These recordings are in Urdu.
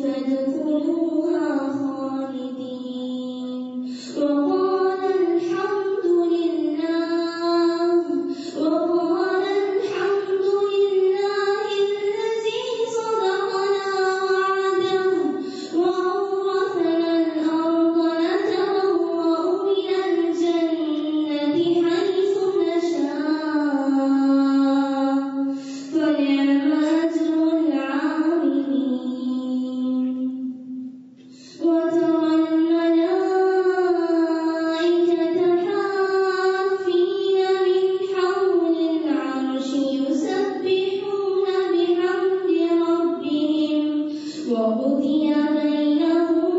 فادخلوها خالدين وقال الحمد لله الذي صدقنا وعده وأورثنا الأرض نتبوأ من الجنة حيث نشاء فنعم أجر العاملين وترى الملائكة حافين من حول العرش يسبحون بحمد ربهم وقضي بينهم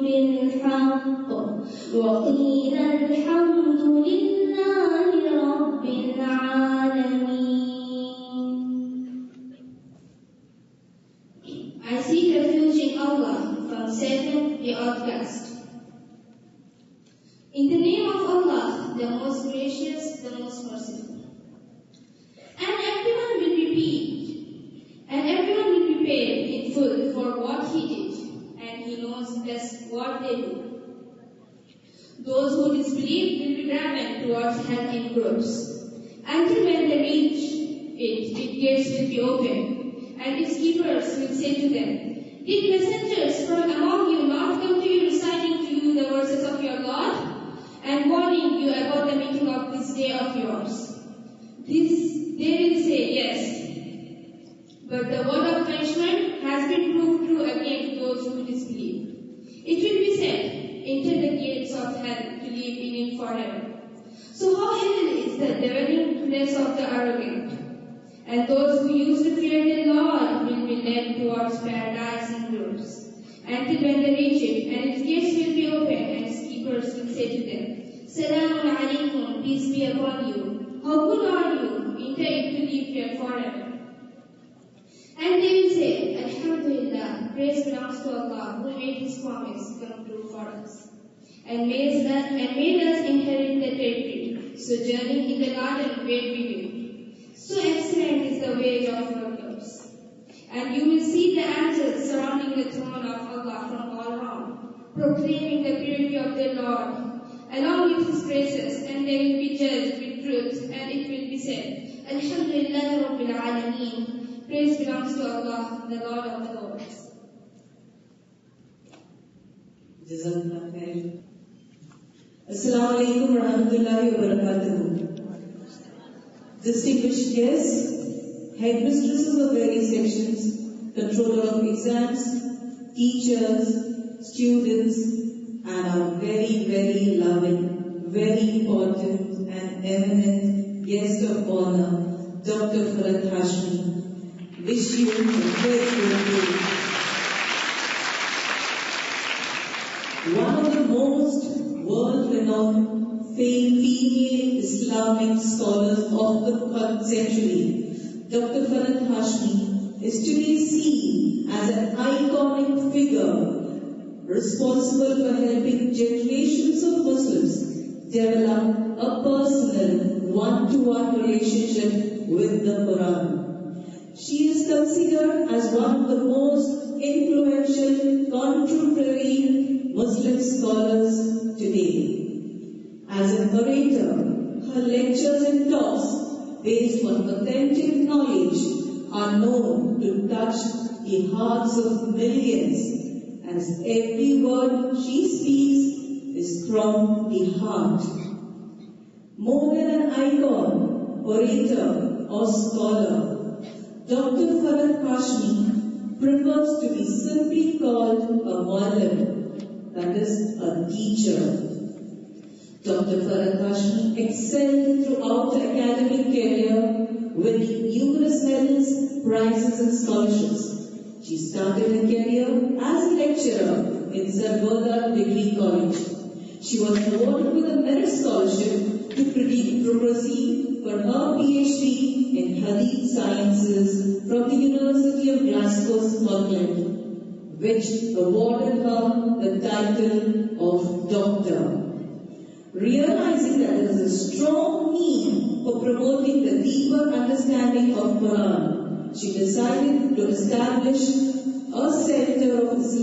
بالحق وقيل الحمد لله رب العالمين. I seek refuge in Allah from Satan the outcast. In the name of Allah, the most gracious, the most merciful. And everyone will be paid in full for what he did, and he knows best what they do. Those who disbelieve will be driven towards hell in groups. Until when they reach it, its gates will be open, and its keepers will say to them, did messengers from among you not come to you reciting to you the verses of your God, and warning you about the making of this day of yours? They will say, yes. But the word of punishment has been proved true against those who disbelieve. It will be said, enter the gates of hell to live in it forever. So how evil is the dwelling place of the arrogant? And those who used to fear the Lord will be led towards paradise in groups. Until when they reach it, and its gates will be open, and its keepers will say to them, Salamun alaykum, peace be upon you. How good are you? Enter it to live here forever. And they will say, Alhamdulillah, praise belongs to Allah, who made His promise come true for us, and made us inherit the territory, sojourning in the garden where we live. So excellent is the wage of workers. And you will see the angels surrounding the throne of Allah from all around, proclaiming the purity of their Lord, along with His praises, and they will be judged with truth, and it will be said, Alhamdulillah Rabbil Alameen, praise belongs to Allah, the Lord of the Lords. Jazakallah khair. Assalamu alaikum wa rahmatullahi wa barakatuh. Distinguished guests, headmistresses of various sections, controller of exams, teachers, students, and our very, very loving, very important and eminent guest of honor, Dr. Farhat Hashmi. Wish you a very good day. One of the most world-renowned female Islamic scholars of the 3rd century, Dr. Farhat Hashmi is to be seen as an iconic figure responsible for helping generations of Muslims develop a personal one-to-one relationship with the Quran. She is considered as one of the most influential contemporary Muslim scholars today. As an orator, her lectures and talks based on authentic knowledge are known to touch the hearts of millions, as every word she speaks is from the heart. More than an icon, orator or scholar, Dr. Farhat Hashmi prefers to be simply called a muallim, that is, a teacher. Dr. Farhat Hashmi excelled throughout her academic career, winning numerous medals, prizes and scholarships. She started her career as a lecturer in Sarvodha Degree College. She was awarded with a merit scholarship to proceed for her PhD in Hadith Sciences from the University of Glasgow, Scotland, which awarded her the title of Doctor. Realizing that there is a strong need for promoting the deeper understanding of Quran, she decided to establish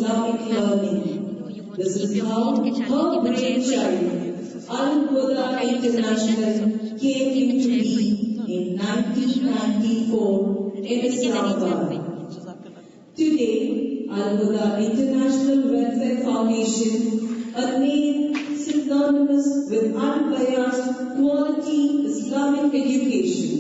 Islamic learning. This is how her brainchild, Al-Huda International, came into being in 1994 in Islamabad. Today, Al-Huda International Welfare Foundation, a name synonymous with unbiased quality Islamic education.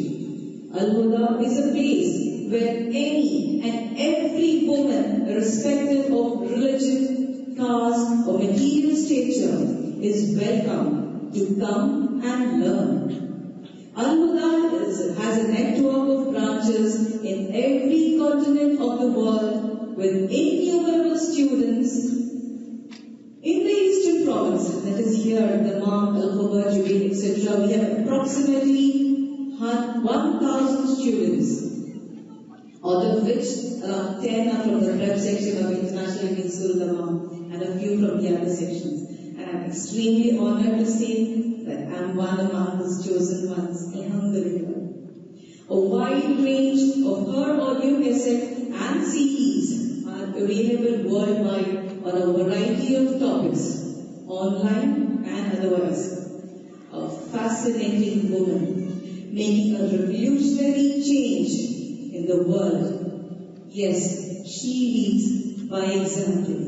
Al-Huda is a place where any and every woman, irrespective of religion, caste or material stature, is welcome to come and learn. Al-Huda has a network of branches in every continent of the world with innumerable students in the eastern provinces, that is here, Dammam, Al-Khobar, Jubail, etc. We have approximately 1,000 students, out of which around 10 are from the prep section of International Indian School, Dammam, and a few from the other sections. And I'm extremely honored to say that I'm one among those chosen ones, alhamdulillah. A wide range of her audio cassette and CDs are available worldwide on a variety of topics, online and otherwise. A fascinating woman, making a revolutionary change in the world. Yes, she leads by example.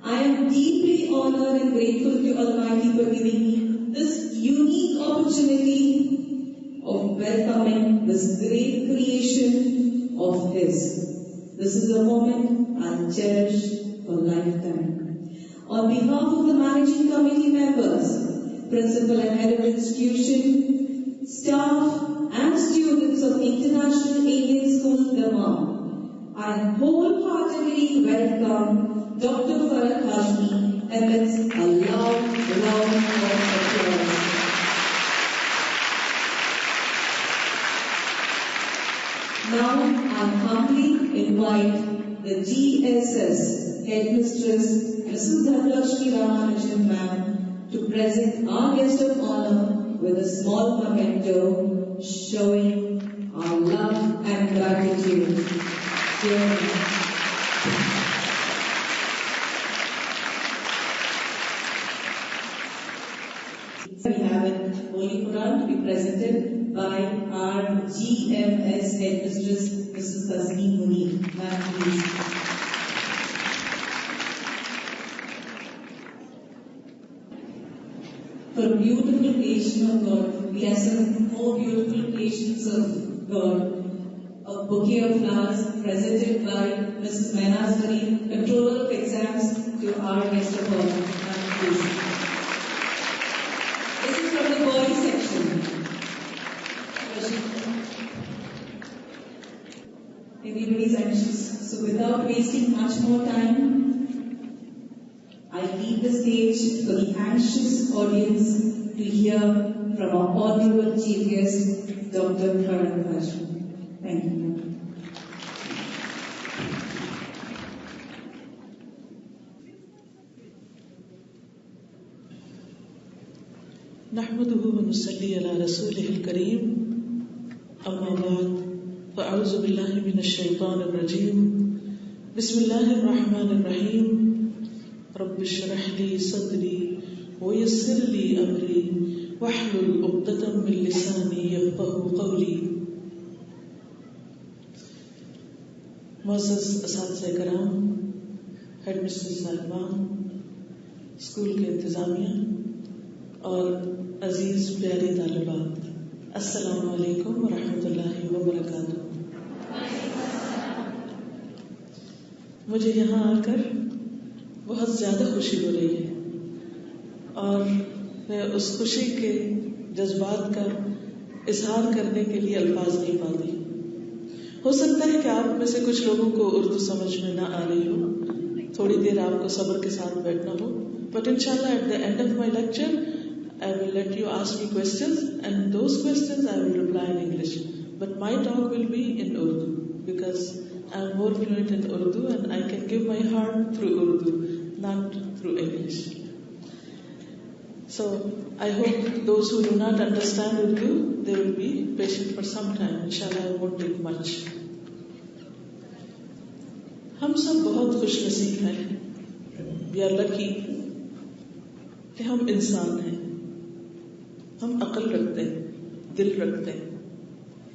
I am deeply honored and grateful to Almighty for giving me this unique opportunity of welcoming this great creation of His. This is a moment I'll cherish for lifetime. On behalf of the managing committee members, principal and head of the institution, staff and students of International Indian School, Dammam, I wholeheartedly welcome Dr. Farhat Hashmi amidst a loud round of applause. Now I humbly invite the GSS Headmistress Mrs. Dhanlakshmi Ramanujan Ma'am to present our guest of honor with a small memento showing our love and gratitude. We have an Holy Quran to be presented by our GMS Headmistress, Mrs. Tasneem Munir. Ma'am, please. For beautiful creation of God, we have some more beautiful creations of God. A bouquet of flowers presented by Mrs. Mehnaz Kareem, Controller of Exams, to our guest of honor. Ma'am, please. This is from the boys section. Everybody's anxious, so without wasting much more time, I leave the stage for the anxious audience to hear from our honorable chief guest, Dr. Farhat Hashmi. Thank you. نحمده ونصلي على رسوله الكريم أما بعد فأعوذ بالله من الشيطان الرجيم بسم الله الرحمن الرحيم رب اشرح لي صدري ويسر لي أمري واحلل عقدة من لساني يفقهوا قولي. معزز اساتذہ کرام، ہیڈ مسٹر صاحبان، اسکول کے انتظامیہ اور عزیز پیاری طالبات، السلام علیکم ورحمۃ اللہ وبرکاتہ. مجھے یہاں آ کر بہت زیادہ خوشی ہو رہی ہے اور میں اس خوشی کے جذبات کا اظہار کرنے کے لیے الفاظ نہیں پاتی. ہو سکتا ہے کہ آپ میں سے کچھ لوگوں کو اردو سمجھ میں نہ آ رہی ہو، تھوڑی دیر آپ کو صبر کے ساتھ بیٹھنا ہو، بٹ انشاءاللہ at the end of my lecture I will let you ask me questions and those questions I will reply in English, but my talk will be in Urdu because I am more fluent in Urdu and I can give my heart through Urdu, not through English. So I hope those who do not understand Urdu, they will be patient for some time. Inshallah, I won't take much. ہم سب بہت خوش نصیب ہیں یا لکی کہ ہم انسان ہیں. ہم عقل رکھتے ہیں, دل رکھتے ہیں,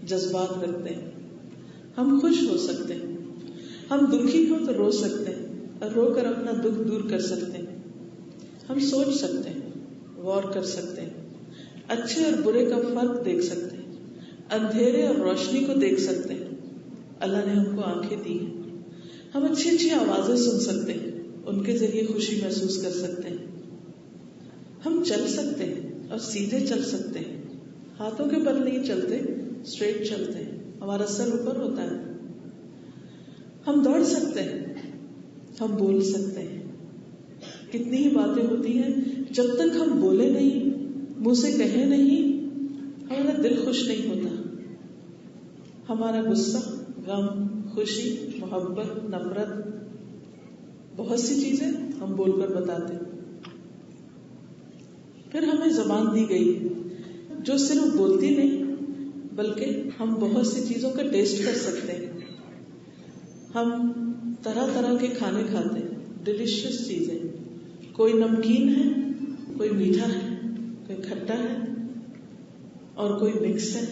جذبات رکھتے ہیں. ہم خوش ہو سکتے ہیں, ہم دکھی ہوں تو رو سکتے ہیں اور رو کر اپنا دکھ دور کر سکتے ہیں. ہم سوچ سکتے ہیں, غور کر سکتے ہیں, اچھے اور برے کا فرق دیکھ سکتے ہیں, اندھیرے اور روشنی کو دیکھ سکتے ہیں. اللہ نے ہم کو آنکھیں دی ہیں. ہم اچھی اچھی آوازیں سن سکتے ہیں, ان کے ذریعے خوشی محسوس کر سکتے ہیں. ہم چل سکتے ہیں اور سیدھے چل سکتے ہیں, ہاتھوں کے بل نہیں چلتے, اسٹریٹ چلتے ہیں, ہمارا سر اوپر ہوتا ہے. ہم دوڑ سکتے ہیں, ہم بول سکتے ہیں. کتنی ہی باتیں ہوتی ہیں, جب تک ہم بولے نہیں, منہ سے کہے نہیں, ہمارا دل خوش نہیں ہوتا. ہمارا غصہ, غم, خوشی, محبت, نفرت, بہت سی چیزیں ہم بول کر بتاتے ہیں. پھر ہمیں زبان دی گئی جو صرف بولتی نہیں بلکہ ہم بہت سی چیزوں کا ٹیسٹ کر سکتے ہیں. ہم طرح طرح کے کھانے کھاتے ہیں, ڈیلیشیس چیزیں. کوئی نمکین ہے, کوئی میٹھا ہے, کوئی کھٹا ہے اور کوئی مکس ہے.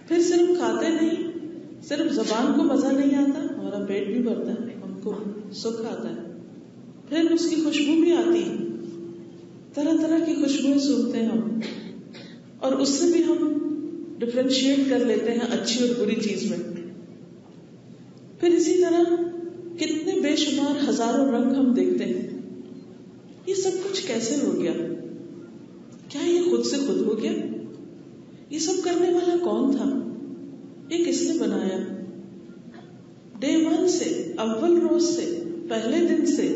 پھر صرف کھاتے نہیں, صرف زبان کو مزہ نہیں آتا, ہمارا پیٹ بھی بھرتا ہے, ہم کو سکھ آتا ہے. پھر اس کی خوشبو بھی آتی ہے, طرح طرح کی خوشبوئیں سنتے ہیں ہم, اور اس سے بھی ہم ڈفرینشیٹ کر لیتے ہیں اچھی اور بری چیز میں. پھر اسی طرح کتنے بے شمار ہزاروں رنگ ہم دیکھتے ہیں. یہ سب کچھ کیسے ہو گیا؟ کیا یہ خود سے خود ہو گیا؟ یہ سب کرنے والا کون تھا؟ یہ کس نے بنایا؟ ڈے ون سے, اول روز سے, پہلے دن سے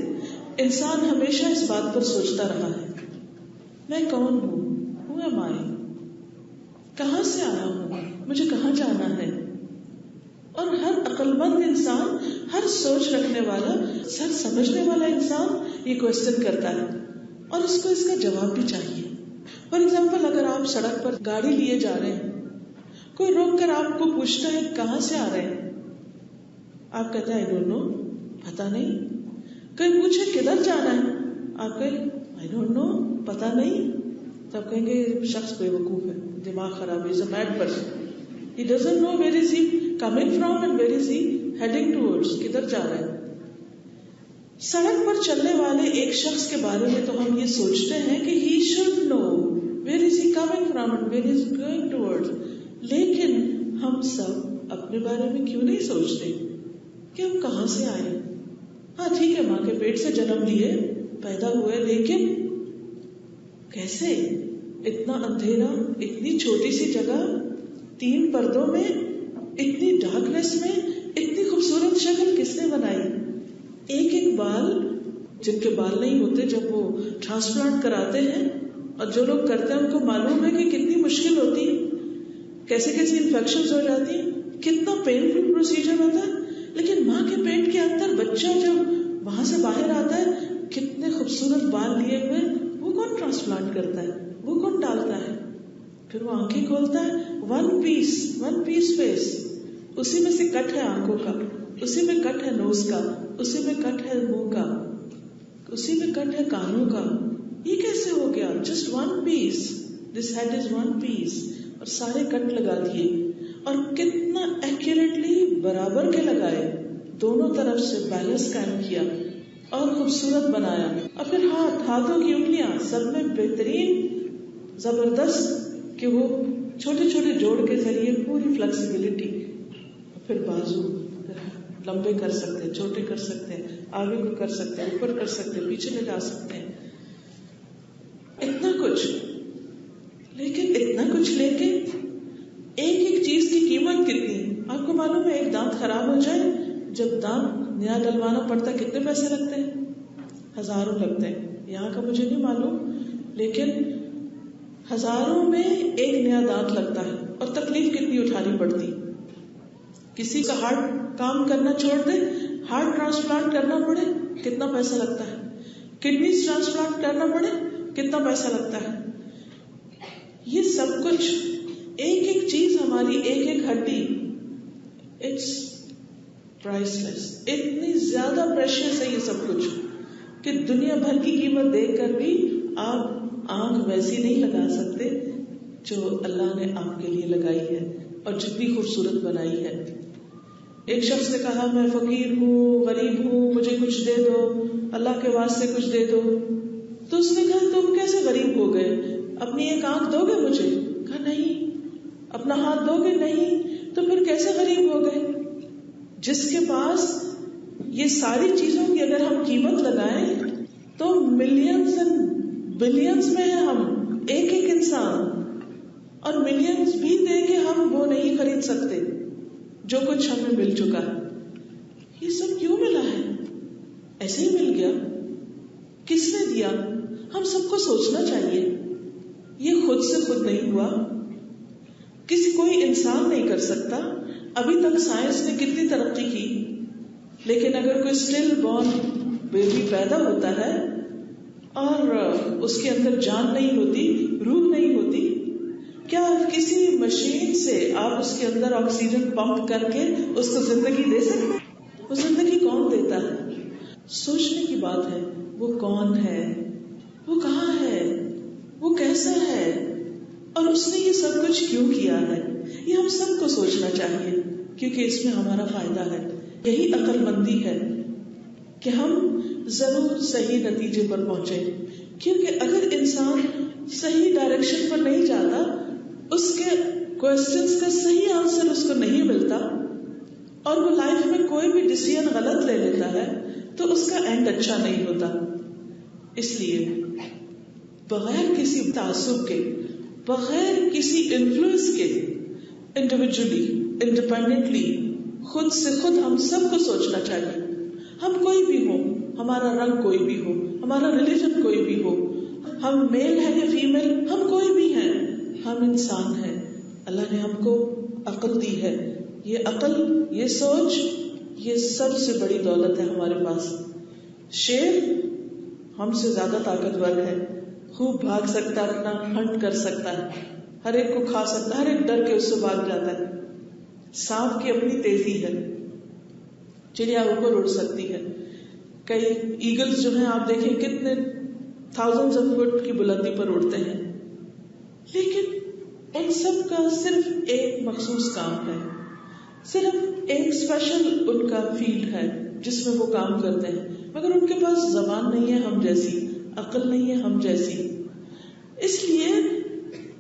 انسان ہمیشہ اس بات پر سوچتا رہا ہے, میں کون ہوں؟ Who am I? کہاں سے آیا ہوں؟ مجھے کہاں جانا ہے؟ اور ہر عقل مند انسان, ہر سوچ رکھنے والا, ہر سمجھنے والا انسان یہ کوشچن کرتا ہے, اور اس کو اس کا جواب بھی چاہیے. فار ایگزامپل, اگر آپ سڑک پر گاڑی لیے جا رہے ہیں, کوئی روک کر آپ کو پوچھتا ہے کہاں سے آ رہے ہیں, آپ کہتے ہیں I don't know, پتا نہیں. کوئی پوچھے کدھر جانا ہے, آپ کہیں I don't know, پتا نہیں. تو آپ کہیں گے شخص بے وقوف ہے, دماغ خراب ہے, is a mad person. He doesn't know where is he coming from and where is he heading towards, کدھر جا رہا ہے. سڑک پر چلنے والے ایک شخص کے بارے میں تو ہم یہ سوچتے ہیں کہ he should know where is he coming from and where is he going towards. لیکن ہم سب اپنے بارے میں کیوں نہیں سوچتے کہ ہم کہاں سے آئے؟ ہاں ٹھیک ہے, ماں کے پیٹ سے جنم لیے, پیدا ہوئے, لیکن کیسے؟ اتنا اندھیرا, اتنی چھوٹی سی جگہ, 3 پردوں میں, اتنی ڈارکنیس میں, اتنی خوبصورت شکل کس نے بنائی؟ ایک ایک بال, جن کے بال نہیں ہوتے جب وہ ٹرانسپلانٹ کراتے ہیں, اور جو لوگ کرتے ہیں ان کو معلوم ہے کہ کتنی مشکل ہوتی ہے, کیسے کیسے انفیکشنز ہو جاتی ہیں, کتنا پینفل پروسیجر ہوتا ہے. لیکن ماں کے پیٹ کے اندر بچہ جب وہاں سے باہر آتا ہے, کتنے خوبصورت بال لیے ہوئے, وہ کون ٹرانسپلانٹ کرتا ہے, وہ کون ڈالتا ہے؟ پھر وہ آنکھیں کھولتا ہے, ون پیس فیس, اسی میں سے کٹ ہے آنکھوں کا, اسی میں کٹ ہے نوز کا, اسی میں کٹ ہے منہ کا, اسی میں کٹ ہے کانوں کا. یہ کیسے ہو گیا؟ Just one piece, this head is one piece, اور سارے کٹ لگا دیے, اور کتنا ایکوریٹلی برابر کے لگائے, دونوں طرف سے بیلنس قائم کیا اور خوبصورت بنایا. اور پھر ہاتھوں کی انگلیاں سب میں بہترین, زبردست, کہ وہ چھوٹے چھوٹے جوڑ کے ذریعے پوری فلیکسیبلٹی. پھر بازو لمبے کر سکتے ہیں, چھوٹے کر سکتے ہیں, آگے کو کر سکتے ہیں, اوپر کر سکتے ہیں, پیچھے لے جا سکتے ہیں, اتنا کچھ. لیکن اتنا کچھ لے کے ایک ایک چیز کی قیمت کتنی؟ آپ کو معلوم ہے ایک دانت خراب ہو جائے, جب دانت نیا ڈلوانا پڑتا ہے کتنے پیسے لگتے ہیں؟ ہزاروں لگتے ہیں. یہاں کا مجھے نہیں معلوم, لیکن ہزاروں میں ایک نیا دانت لگتا ہے, اور تکلیف کتنی اٹھانی پڑتی. کسی کا ہارٹ کام کرنا چھوڑ دے, ہارٹ ٹرانسپلانٹ کرنا پڑے, کتنا پیسہ لگتا ہے. کڈنیز ٹرانسپلانٹ کرنا پڑے, کتنا پیسہ لگتا ہے. یہ سب کچھ ایک ایک چیز, ہماری ایک ایک ہڈی, اٹس پرائس لیس. اتنی زیادہ پریشیس ہے یہ سب کچھ کہ دنیا بھر کی قیمت دیکھ کر بھی آپ آنکھ ویسی نہیں لگا سکتے جو اللہ نے آپ کے لیے لگائی ہے اور جتنی خوبصورت بنائی ہے. ایک شخص نے کہا میں فقیر ہوں، غریب ہوں، مجھے کچھ دے دو، اللہ کے واسطے کچھ دے دو. تو اس نے کہا تم کیسے غریب ہو گئے، اپنی ایک آنکھ دو گے مجھے؟ کہا نہیں. اپنا ہاتھ دو گے؟ نہیں. تو پھر کیسے غریب ہو گئے؟ جس کے پاس یہ ساری چیزوں کی اگر ہم قیمت لگائیں تو ملینز اینڈ بلینز میں ہیں ہم، ایک ایک انسان، اور ملینز بھی دے کے ہم وہ نہیں خرید سکتے جو کچھ ہمیں مل چکا ہے. یہ سب کیوں ملا ہے؟ ایسے ہی مل گیا؟ کس نے دیا؟ ہم سب کو سوچنا چاہیے. یہ خود سے خود نہیں ہوا، کوئی انسان نہیں کر سکتا. ابھی تک سائنس نے کتنی ترقی کی، لیکن اگر کوئی اسٹل بورن بیبی پیدا ہوتا ہے اور اس کے اندر جان نہیں ہوتی، روح نہیں ہوتی، کیا کسی مشین سے آپ اس کے اندر آکسیجن پمپ کر کے اس کو زندگی دے سکتے ہیں؟ وہ زندگی کون دیتا ہے؟ سوچنے کی بات ہے. وہ کون ہے؟ وہ کہاں ہے؟ وہ کیسا ہے؟ اور اس نے یہ سب کچھ کیوں کیا ہے؟ یہ ہم سب کو سوچنا چاہیے، کیونکہ اس میں ہمارا فائدہ ہے. یہی عقل مندی ہے کہ ہم ضرور صحیح نتیجے پر پہنچے. کیونکہ اگر انسان صحیح ڈائریکشن پر نہیں جاتا، اس کے کوشچنس کا صحیح آنسر اس کو نہیں ملتا، اور وہ لائف میں کوئی بھی ڈیسیژن غلط لے لیتا ہے، تو اس کا اینڈ اچھا نہیں ہوتا. اس لیے بغیر کسی تعصب کے، بغیر کسی انفلوئنس کے، انڈیویجولی، انڈیپینڈنٹلی، خود سے خود ہم سب کو سوچنا چاہیے. ہم کوئی بھی ہو، ہمارا رنگ کوئی بھی ہو، ہمارا ریلیجن کوئی بھی ہو، ہم میل ہیں یا فیمیل، ہم کوئی بھی ہیں، ہم انسان ہیں. اللہ نے ہم کو عقل دی ہے. یہ عقل، یہ سوچ، یہ سب سے بڑی دولت ہے ہمارے پاس. شیر ہم سے زیادہ طاقتور ہے، خوب بھاگ سکتا ہے، اپنا ہنٹ کر سکتا ہے، ہر ایک کو کھا سکتا ہے، ہر ایک ڈر کے اس سے بھاگ جاتا ہے. سانپ کی اپنی تیزی ہے، چڑیا اوپر اڑ سکتی ہے. کئی ایگلز جو ہیں آپ دیکھیں کتنے تھاؤزنڈز آف فٹ کی بلندی پر اڑتے ہیں، لیکن ان سب کا صرف ایک مخصوص کام ہے، صرف ایک اسپیشل ان کا فیلڈ ہے جس میں وہ کام کرتے ہیں. مگر ان کے پاس زبان نہیں ہے ہم جیسی، عقل نہیں ہے ہم جیسی. اس لیے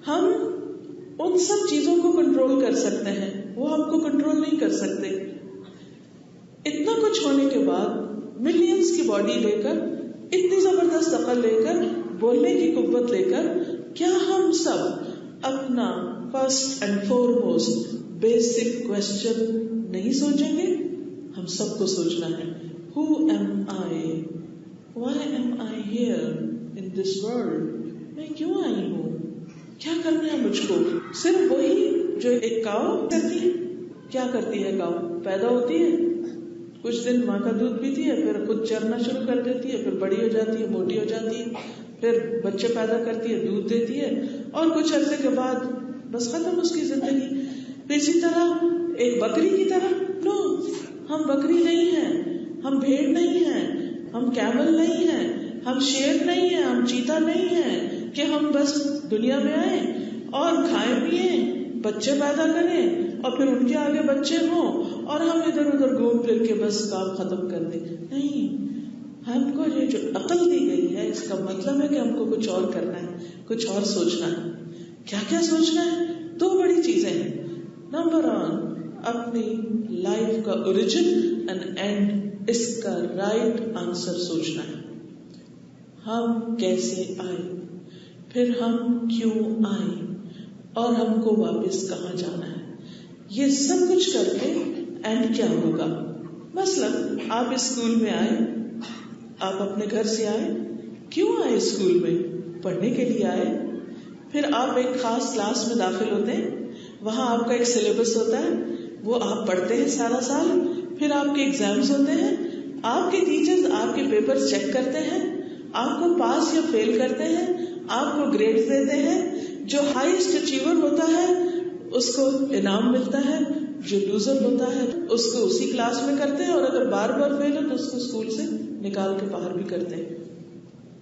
ہم ان سب چیزوں کو کنٹرول کر سکتے ہیں، وہ ہم کو کنٹرول نہیں کر سکتے. اتنا کچھ ہونے کے بعد ملینز کی باڈی لے کر، اتنی زبردست عقل لے کر، بولنے کی قوت لے کر، کیا ہم سب اپنا فرسٹ اینڈ فورموسٹ بیسک کوشچن نہیں سوچیں گے؟ ہم سب کو سوچنا ہے. Who am I? Why am I here in this world? میں کیوں آئی ہوں؟ کیا کرنا ہے مجھ کو؟ صرف وہی جو ایک کاؤ کرتی ہے. کیا کرتی ہے کاؤ؟ پیدا ہوتی ہے، کچھ دن ماں کا دودھ پیتی ہے، پھر خود چرنا شروع کر دیتی ہے، پھر بڑی ہو جاتی ہے، موٹی ہو جاتی ہے، پھر بچے پیدا کرتی ہے، دودھ دیتی ہے، اور کچھ عرصے کے بعد بس ختم اس کی زندگی. اسی طرح ایک بکری کی طرح. نو، ہم بکری نہیں ہیں، ہم بھیڑ نہیں ہیں، ہم کیمل نہیں ہیں، ہم شیر نہیں ہیں، ہم چیتا نہیں ہیں کہ ہم بس دنیا میں آئیں اور کھائیں پیئیں، بچے پیدا کریں اور پھر ان کے آگے بچے ہوں اور ہم ادھر ادھر گھوم پھر کے بس کام ختم کر دیں. نہیں، ہم کو یہ جو عقل دی گئی ہے اس کا مطلب ہے کہ ہم کو کچھ اور کرنا ہے، کچھ اور سوچنا ہے. کیا کیا سوچنا ہے؟ دو بڑی چیزیں ہیں. نمبر 1، اپنی لائف کا اوریجن اینڈ اینڈ، اس کا رائٹ آنسر سوچنا ہے. ہم کیسے آئے، پھر ہم کیوں آئے، اور ہم کو واپس کہاں جانا ہے. یہ سب کچھ کر کے اینڈ کیا ہوگا. مثلا آپ اسکول میں آئے، آپ اپنے گھر سے آئے، کیوں آئے اسکول میں؟ پڑھنے کے لیے آئے. پھر آپ ایک خاص کلاس میں داخل ہوتے ہیں، وہاں آپ کا ایک سلیبس ہوتا ہے، وہ آپ پڑھتے ہیں سارا سال. پھر آپ کے ایگزامز ہوتے ہیں، آپ کے ٹیچرز آپ کے پیپر چیک کرتے ہیں، آپ کو پاس یا فیل کرتے ہیں، آپ کو گریڈز دیتے ہیں. جو ہائیسٹ اچیور ہوتا ہے اس کو انعام ملتا ہے، جو لوزر ہوتا ہے اس کو اسی کلاس میں کرتے ہیں، اور اگر بار بار فیل ہو تو اس کو اسکول سے نکال کے باہر بھی کرتے ہیں.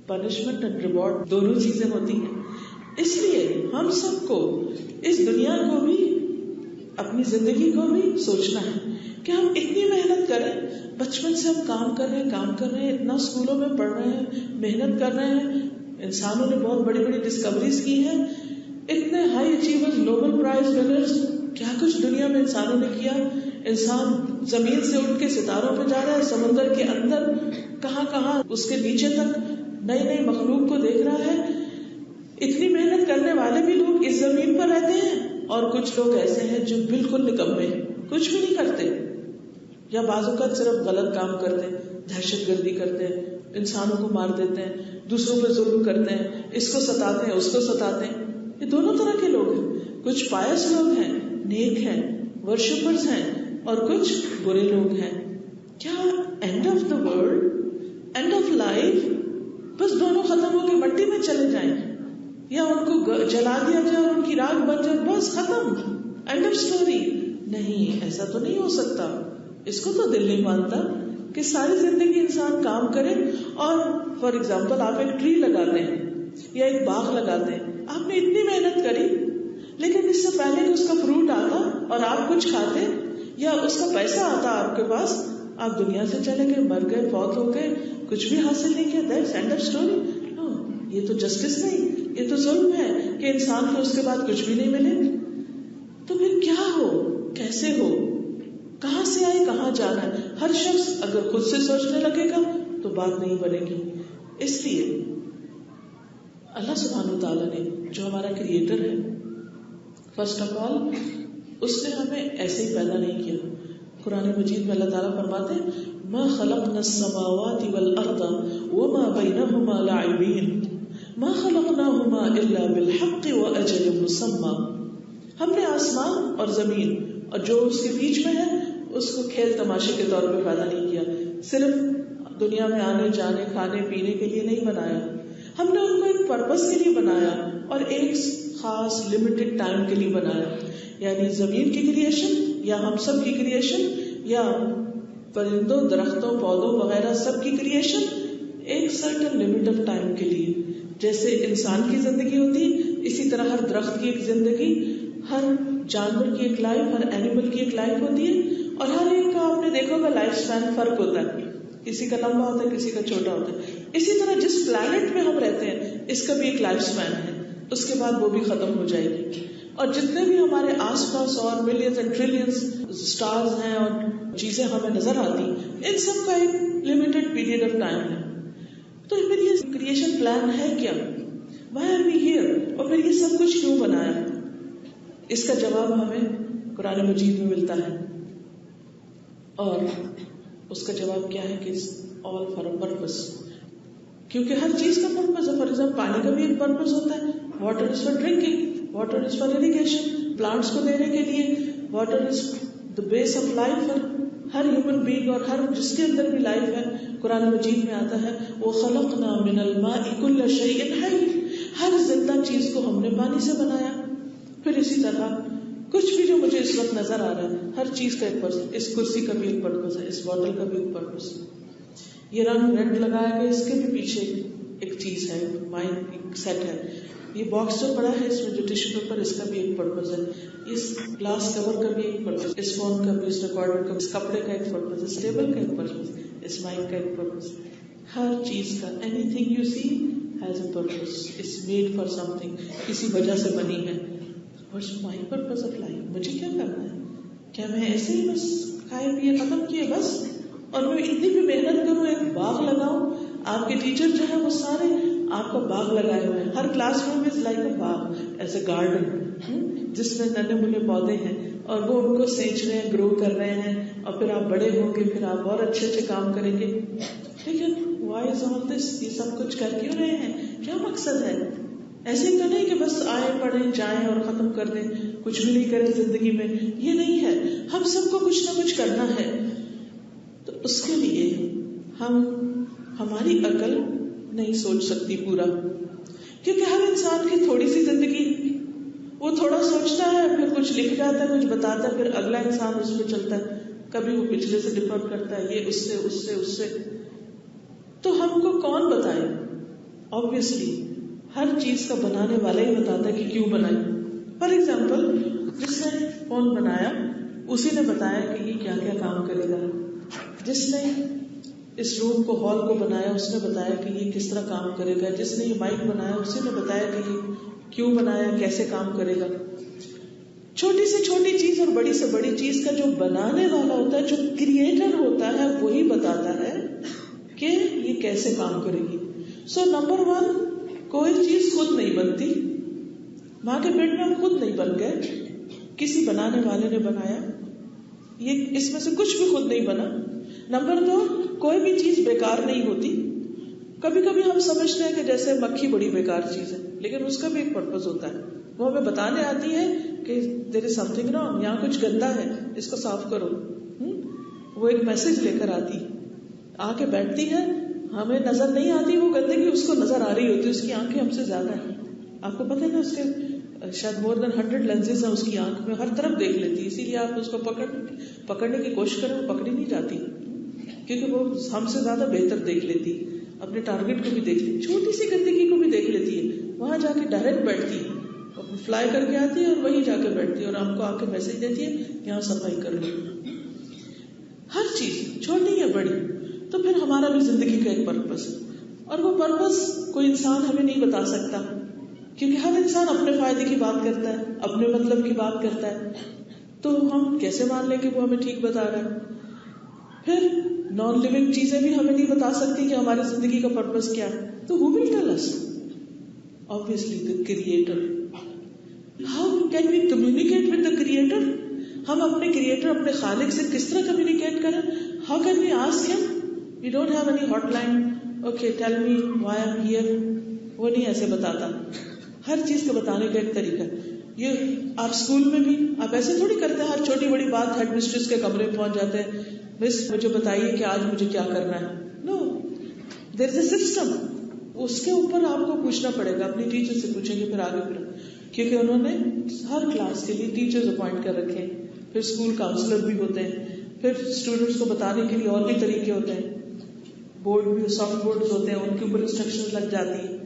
پنشمنٹ اینڈ ریوارڈ دونوں چیزیں ہوتی ہیں. اس لیے ہم سب کو اس دنیا کو بھی اپنی زندگی کو بھی سوچنا ہے کہ ہم اتنی محنت کریں. بچپن سے ہم کام کر رہے ہیں، اتنا اسکولوں میں پڑھ رہے ہیں، محنت کر رہے ہیں، انسانوں نے بہت بڑی بڑی ڈسکوریز کی ہیں، اتنے high achievers, Nobel price winners, کیا کچھ دنیا میں انسانوں نے کیا. انسان زمین سے اٹھ کے ستاروں پہ جا رہا ہے، سمندر کے اندر کہاں اس کے نیچے تک نئی نئی مخلوق کو دیکھ رہا ہے. اتنی محنت کرنے والے بھی لوگ اس زمین پر رہتے ہیں، اور کچھ لوگ ایسے ہیں جو بالکل نکمے ہیں، کچھ بھی نہیں کرتے، یا بعض اوقات صرف غلط کام کرتے ہیں، دہشت گردی کرتے ہیں، انسانوں کو مار دیتے ہیں، دوسروں پہ ظلم کرتے ہیں، اس کو ستاتے ہیں، اس کو ستاتے ہیں. یہ دونوں طرح کے لوگ ہیں. کچھ پائس لوگ ہیں، نیک ہیں، ورشپرز ہیں، اور کچھ برے لوگ ہیں. کیا and of the world, and of life, بس دونوں ختم ہو کے مٹی میں چلے جائیں، یا ان کو جلا دیا جائے اور ان کی راکھ بن جائے، بس ختم، اینڈ آف اسٹوری؟ نہیں، ایسا تو نہیں ہو سکتا. اس کو تو دل نہیں مانتا کہ ساری زندگی انسان کام کرے. اور فار ایگزامپل آپ ایک ٹری لگاتے ہیں یا ایک باغ لگاتے ہیں، آپ نے اتنی محنت کری، لیکن اس سے پہلے کہ اس کا فروٹ آتا اور آپ کچھ کھاتے یا اس کا پیسہ آتا آپ کے پاس، آپ دنیا سے چلے گئے، مر گئے، فوت ہو گئے، کچھ بھی حاصل نہیں کیا. That's end of story. No, یہ تو جسٹس نہیں، یہ تو ظلم ہے کہ انسان کو اس کے بعد کچھ بھی نہیں ملے. تو پھر کیا ہو، کیسے ہو، کہاں سے آئے، کہاں جانا ہے؟ ہر شخص اگر خود سے سوچنے لگے گا تو بات نہیں بنے گی. اس لیے اللہ سبحانہ وتعالیٰ نے، جو ہمارا کریٹر ہے، فرسٹ آف آل اس نے ہمیں ایسے ہی پیدا نہیں کیا. قرآن مجید میں اللہ تعالیٰ فرماتے ہیں ما خلقنا السماوات والارض وما بینہما لاعبین ما خلقناہما الا بالحق واجل مسمى. ہم نے آسمان اور زمین اور جو اس کے بیچ میں ہے اس کو کھیل تماشے کے طور پہ پیدا نہیں کیا. صرف دنیا میں آنے جانے کھانے پینے کے لیے نہیں بنایا، ہم نے ان کو ایک پرپس کے لیے بنایا اور ایک خاص لمیٹڈ ٹائم کے لیے بنایا. یعنی زمین کی کریشن یا ہم سب کی کریشن یا پرندوں درختوں پودوں وغیرہ سب کی کریشن ایک سرٹن لمٹ آف ٹائم کے لیے. جیسے انسان کی زندگی ہوتی اسی طرح ہر درخت کی ایک زندگی، ہر جانور کی ایک لائف، ہر اینیمل کی ایک لائف ہوتی ہے، اور ہر ایک کا آپ نے دیکھا ہوگا لائف سپین فرق ہوتا ہے، کسی کا لمبا ہوتا ہے، کسی کا چھوٹا ہوتا ہے. اسی طرح جس پلانٹ میں ہم رہتے ہیں اس کا بھی ایک لائف سپین ہے، اس کے بعد وہ بھی ختم ہو جائے گی. اور جتنے بھی ہمارے آس پاس اور ملینز اینڈ ٹریلینز اسٹارز ہیں اور چیزیں ہمیں نظر آتی، ان سب کا ایک لمیٹڈ پیریڈ آف ٹائم ہے. تو پھر یہ کریشن پلان ہے کیا؟ Why are we here? اور پھر یہ سب کچھ کیوں بنایا؟ اس کا جواب ہمیں قرآن مجید میں ملتا ہے، اور اس کا جواب کیا ہے کہ آل فار اے پرپس. کیونکہ ہر چیز کا پرپس ہے. فار ایگزامپل پانی کا بھی ایک پرپس ہوتا ہے. Water is for drinking, water is for irrigation, plants کو دینے کے لیے. Water is the base of life for her human being اور ہر جس کے اندر بھی لائف ہے. قرآن مجید میں آتا ہے وَخَلَقْنَا مِنَ الْمَاءِ كُلَّ شَيْءٍ حَيٍّ، ہر زندہ چیز کو ہم نے پانی سے بنایا. پھر اسی طرح کچھ بھی جو مجھے اس وقت نظر آ رہا ہے ہر چیز کا ایک پرپس. اس کرسی کا بھی ایک پرپس ہے، اس بوٹل کا بھی ایک پرپس ہے. یہ رنگ ریڈ لگایا گیا، اس کے بھی پیچھے ایک چیز ہے، مائنڈ ایک سیٹ ہے. یہ باکس جو پڑا ہے اس میں جو ٹشو پیپر، اس کا بھی ایک پرپس ہے. اس گلاس کور کا بھی ایک پرپس، اس فون کا بھی، اس ریکارڈر کا، اس کپڑے کا ایک پرپس، اس ٹیبل کا ایک پرپس، اس مائک کا ایک پرپس. ہر چیز کا anything you see has a purpose. It's made for something, کسی وجہ سے بنی ہے. What's my purpose of life? مجھے کیا کرنا ہے؟ کیا میں ایسے ہی بس کھائے پیے ختم کیے بس؟ اور میں اتنی بھی محنت کروں، ایک باغ لگاؤں. آپ کے ٹیچر جو ہے وہ سارے آپ کا باغ لگائے ہوئے ہیں. ہر class room is like a Bagh, as a garden, جس میں ننے منے پودے ہیں اور وہ ان کو سینچ رہے ہیں، گرو کر رہے ہیں، اور پھر آپ بڑے ہوں گے، پھر آپ اور اچھے اچھے کام کریں گے. لیکن وائی از آل دس؟ یہ سب کچھ کر کیوں رہے ہیں؟ کیا مقصد ہے؟ ایسے تو نہیں کہ بس آئے پڑھیں جائیں اور ختم کر دیں، کچھ بھی نہیں کریں زندگی میں. یہ نہیں ہے. ہم سب کو کچھ نہ کچھ کرنا ہے. تو اس کے لیے ہماری عقل نہیں سوچ سکتی پورا، کیونکہ ہر انسان کی تھوڑی سی زندگی، وہ تھوڑا سوچتا ہے، پھر کچھ لکھ جاتا ہے، کچھ بتاتا ہے، پھر اگلا انسان اس پہ چلتا ہے، کبھی وہ پچھلے سے ڈفر کرتا ہے، یہ اس سے. تو ہم کو کون بتائے؟ آبویسلی ہر چیز کا بنانے والا ہی بتاتا ہے کہ کیوں بنائی. فار ایگزامپل جس نے فون بنایا اسی نے بتایا کہ یہ کیا کیا کام کرے گا. جس نے اس روم کو ہال کو بنایا اس نے بتایا کہ یہ کس طرح کام کرے گا. جس نے یہ مائک بنایا اسی نے بتایا کہ یہ کیوں بنایا، کیسے کام کرے گا. چھوٹی سے چھوٹی چیز اور بڑی سے بڑی چیز کا جو بنانے والا ہوتا ہے، جو کریٹر ہوتا ہے، وہی بتاتا ہے کہ یہ کیسے کام کرے گی. سو نمبر 1، کوئی چیز خود نہیں بنتی. ماں کے پیٹ میں ہم خود نہیں بن گئے، کسی بنانے والے نے بنایا. یہ اس میں سے کچھ بھی خود نہیں بنا. نمبر 2، کوئی بھی چیز بیکار نہیں ہوتی. کبھی کبھی ہم سمجھتے ہیں کہ جیسے مکھی بڑی بیکار چیز ہے، لیکن اس کا بھی ایک پرپز ہوتا ہے. وہ ہمیں بتانے آتی ہے کہ دیر از سم تھنگ رانگ، یہاں کچھ گندا ہے، اس کو صاف کرو. وہ ایک میسج لے کر آتی، آ کے بیٹھتی ہے. ہمیں نظر نہیں آتی وہ گندگی، اس کو نظر آ رہی ہوتی، اس کی آنکھیں ہم سے زیادہ ہیں. آپ کو پتہ ہے نا، اس کے شاید more than 100 لینزز ہیں اس کی آنکھ میں، ہر طرف دیکھ لیتی. اسی لیے آپ اس کو پکڑنے کی کوشش کریں، وہ پکڑی نہیں جاتی، کیونکہ وہ ہم سے زیادہ بہتر دیکھ لیتی، اپنے ٹارگیٹ کو بھی دیکھ لیتی، چھوٹی سی گندگی کو بھی دیکھ لیتی ہے. وہاں جا کے ڈائریکٹ بیٹھتی ہے، فلائی کر کے آتی ہے اور وہیں جا کے بیٹھتی ہے اور ہم کو آ کے میسج دیتی ہے یہاں صفائی کر لو. ہر چیز چھوٹی یا بڑی. تو پھر ہمارا بھی زندگی کا ایک پرپس ہے، اور وہ پرپس کوئی انسان ہمیں نہیں بتا سکتا، کیونکہ ہر انسان اپنے فائدے کی بات کرتا ہے، اپنے مطلب کی بات کرتا ہے. تو ہم کیسے مان لیں کہ وہ ہمیں ٹھیک بتا رہا ہے؟ پھر نان لیونگ چیزیں بھی ہمیں نہیں بتا سکتی کہ ہماری زندگی کا پرپس کیا ہے. تو who will tell us? Obviously the creator. How can we communicate with the creator? ہم اپنے کریٹر، اپنے خالق سے کس طرح کمیونیکیٹ کریں؟ How can we ask him? We don't have any hotline. Okay, tell me why I'm here. وہ نہیں ایسے بتاتا. ہر چیز کا بتانے کا ایک طریقہ. یہ آپ اسکول میں بھی آپ ایسے تھوڑی کرتے ہیں، ہر چھوٹی بڑی بات ہیڈ مسٹریس کے کمرے میں پہنچ جاتے ہیں، مس مجھے بتائیے کہ آج مجھے کیا کرنا ہے. نو، دیر از اے سسٹم. اس کے اوپر آپ کو پوچھنا پڑے گا. اپنی ٹیچر سے پوچھیں گے، پھر آگے کیونکہ انہوں نے ہر کلاس کے لیے ٹیچرز اپوائنٹ کر رکھے ہیں، پھر اسکول کاؤنسلر بھی ہوتے ہیں، پھر اسٹوڈینٹس کو بتانے کے لیے اور بھی طریقے ہوتے ہیں. بورڈ بھی، سافٹ بورڈ ہوتے ہیں، ان کے اوپر انسٹرکشن لگ جاتی ہیں،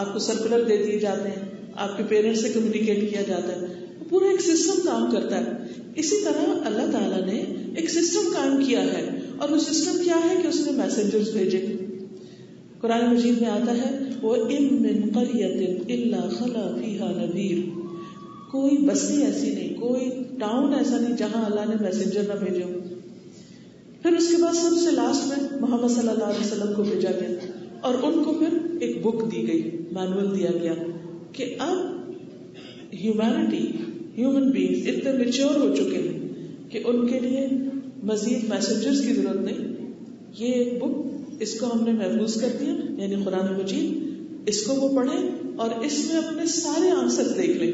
آپ کو سرکولر دے دیے جاتے ہیں، آپ کے پیرنٹس سے کمیونیکیٹ کیا جاتا ہے. پورا ایک سسٹم کام کرتا ہے. اسی طرح اللہ تعالیٰ نے ایک سسٹم قائم کیا ہے، اور وہ سسٹم کیا ہے کہ اس نے میسنجرز بھیجے. قرآن مجید میں آتا ہے وَإِن مِّن قَرْيَةٍ إِلَّا خَلَا فِيهَا نَذِيرٌ. کوئی بستی ایسی نہیں، کوئی ٹاؤن ایسا نہیں جہاں اللہ نے میسنجر نہ بھیجے ہو. پھر اس کے بعد سب سے لاسٹ میں محمد صلی اللہ علیہ وسلم کو بھیجا گیا، اور ان کو پھر ایک بک دی گئی، مینول دیا گیا کہ اب ہیومینٹی، ہیومن بینگز اتنے میچور ہو چکے ہیں کہ ان کے لیے مزید میسنجرز کی ضرورت نہیں. یہ ایک بک، اس کو ہم نے محفوظ کر دیا، یعنی قرآن مجید. اس کو وہ پڑھیں اور اس میں اپنے سارے آنسر دیکھ لیں.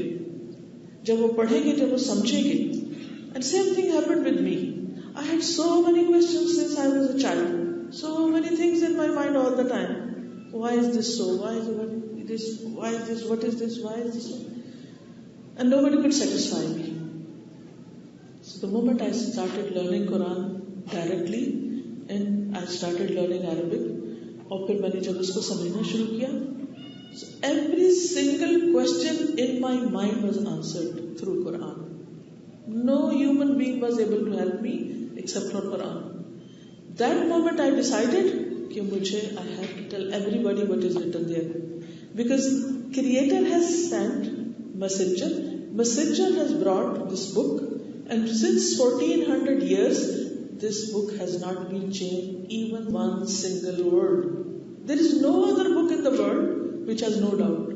جب وہ پڑھیں گے، جب وہ سمجھیں گے. And same thing happened with me. I had so many questions since I was a child. So many things in my mind all the time. Why is this so? Why is this? Why is this? What is this? Why is this so? And nobody could satisfy me. So the moment I started learning Quran directly, and I started learning Arabic, اور پھر میں نے جب اس کو سمجھنا شروع کیا, so every single question in my mind was answered through Quran. No human being was able to help me except for Quran. That moment I decided کہ مجھے I have to tell everybody what is written there, because Creator has sent messenger. Messenger has brought this book, and since 1400 years this book has not been changed even one single word. There is no other book in the world which has no doubt,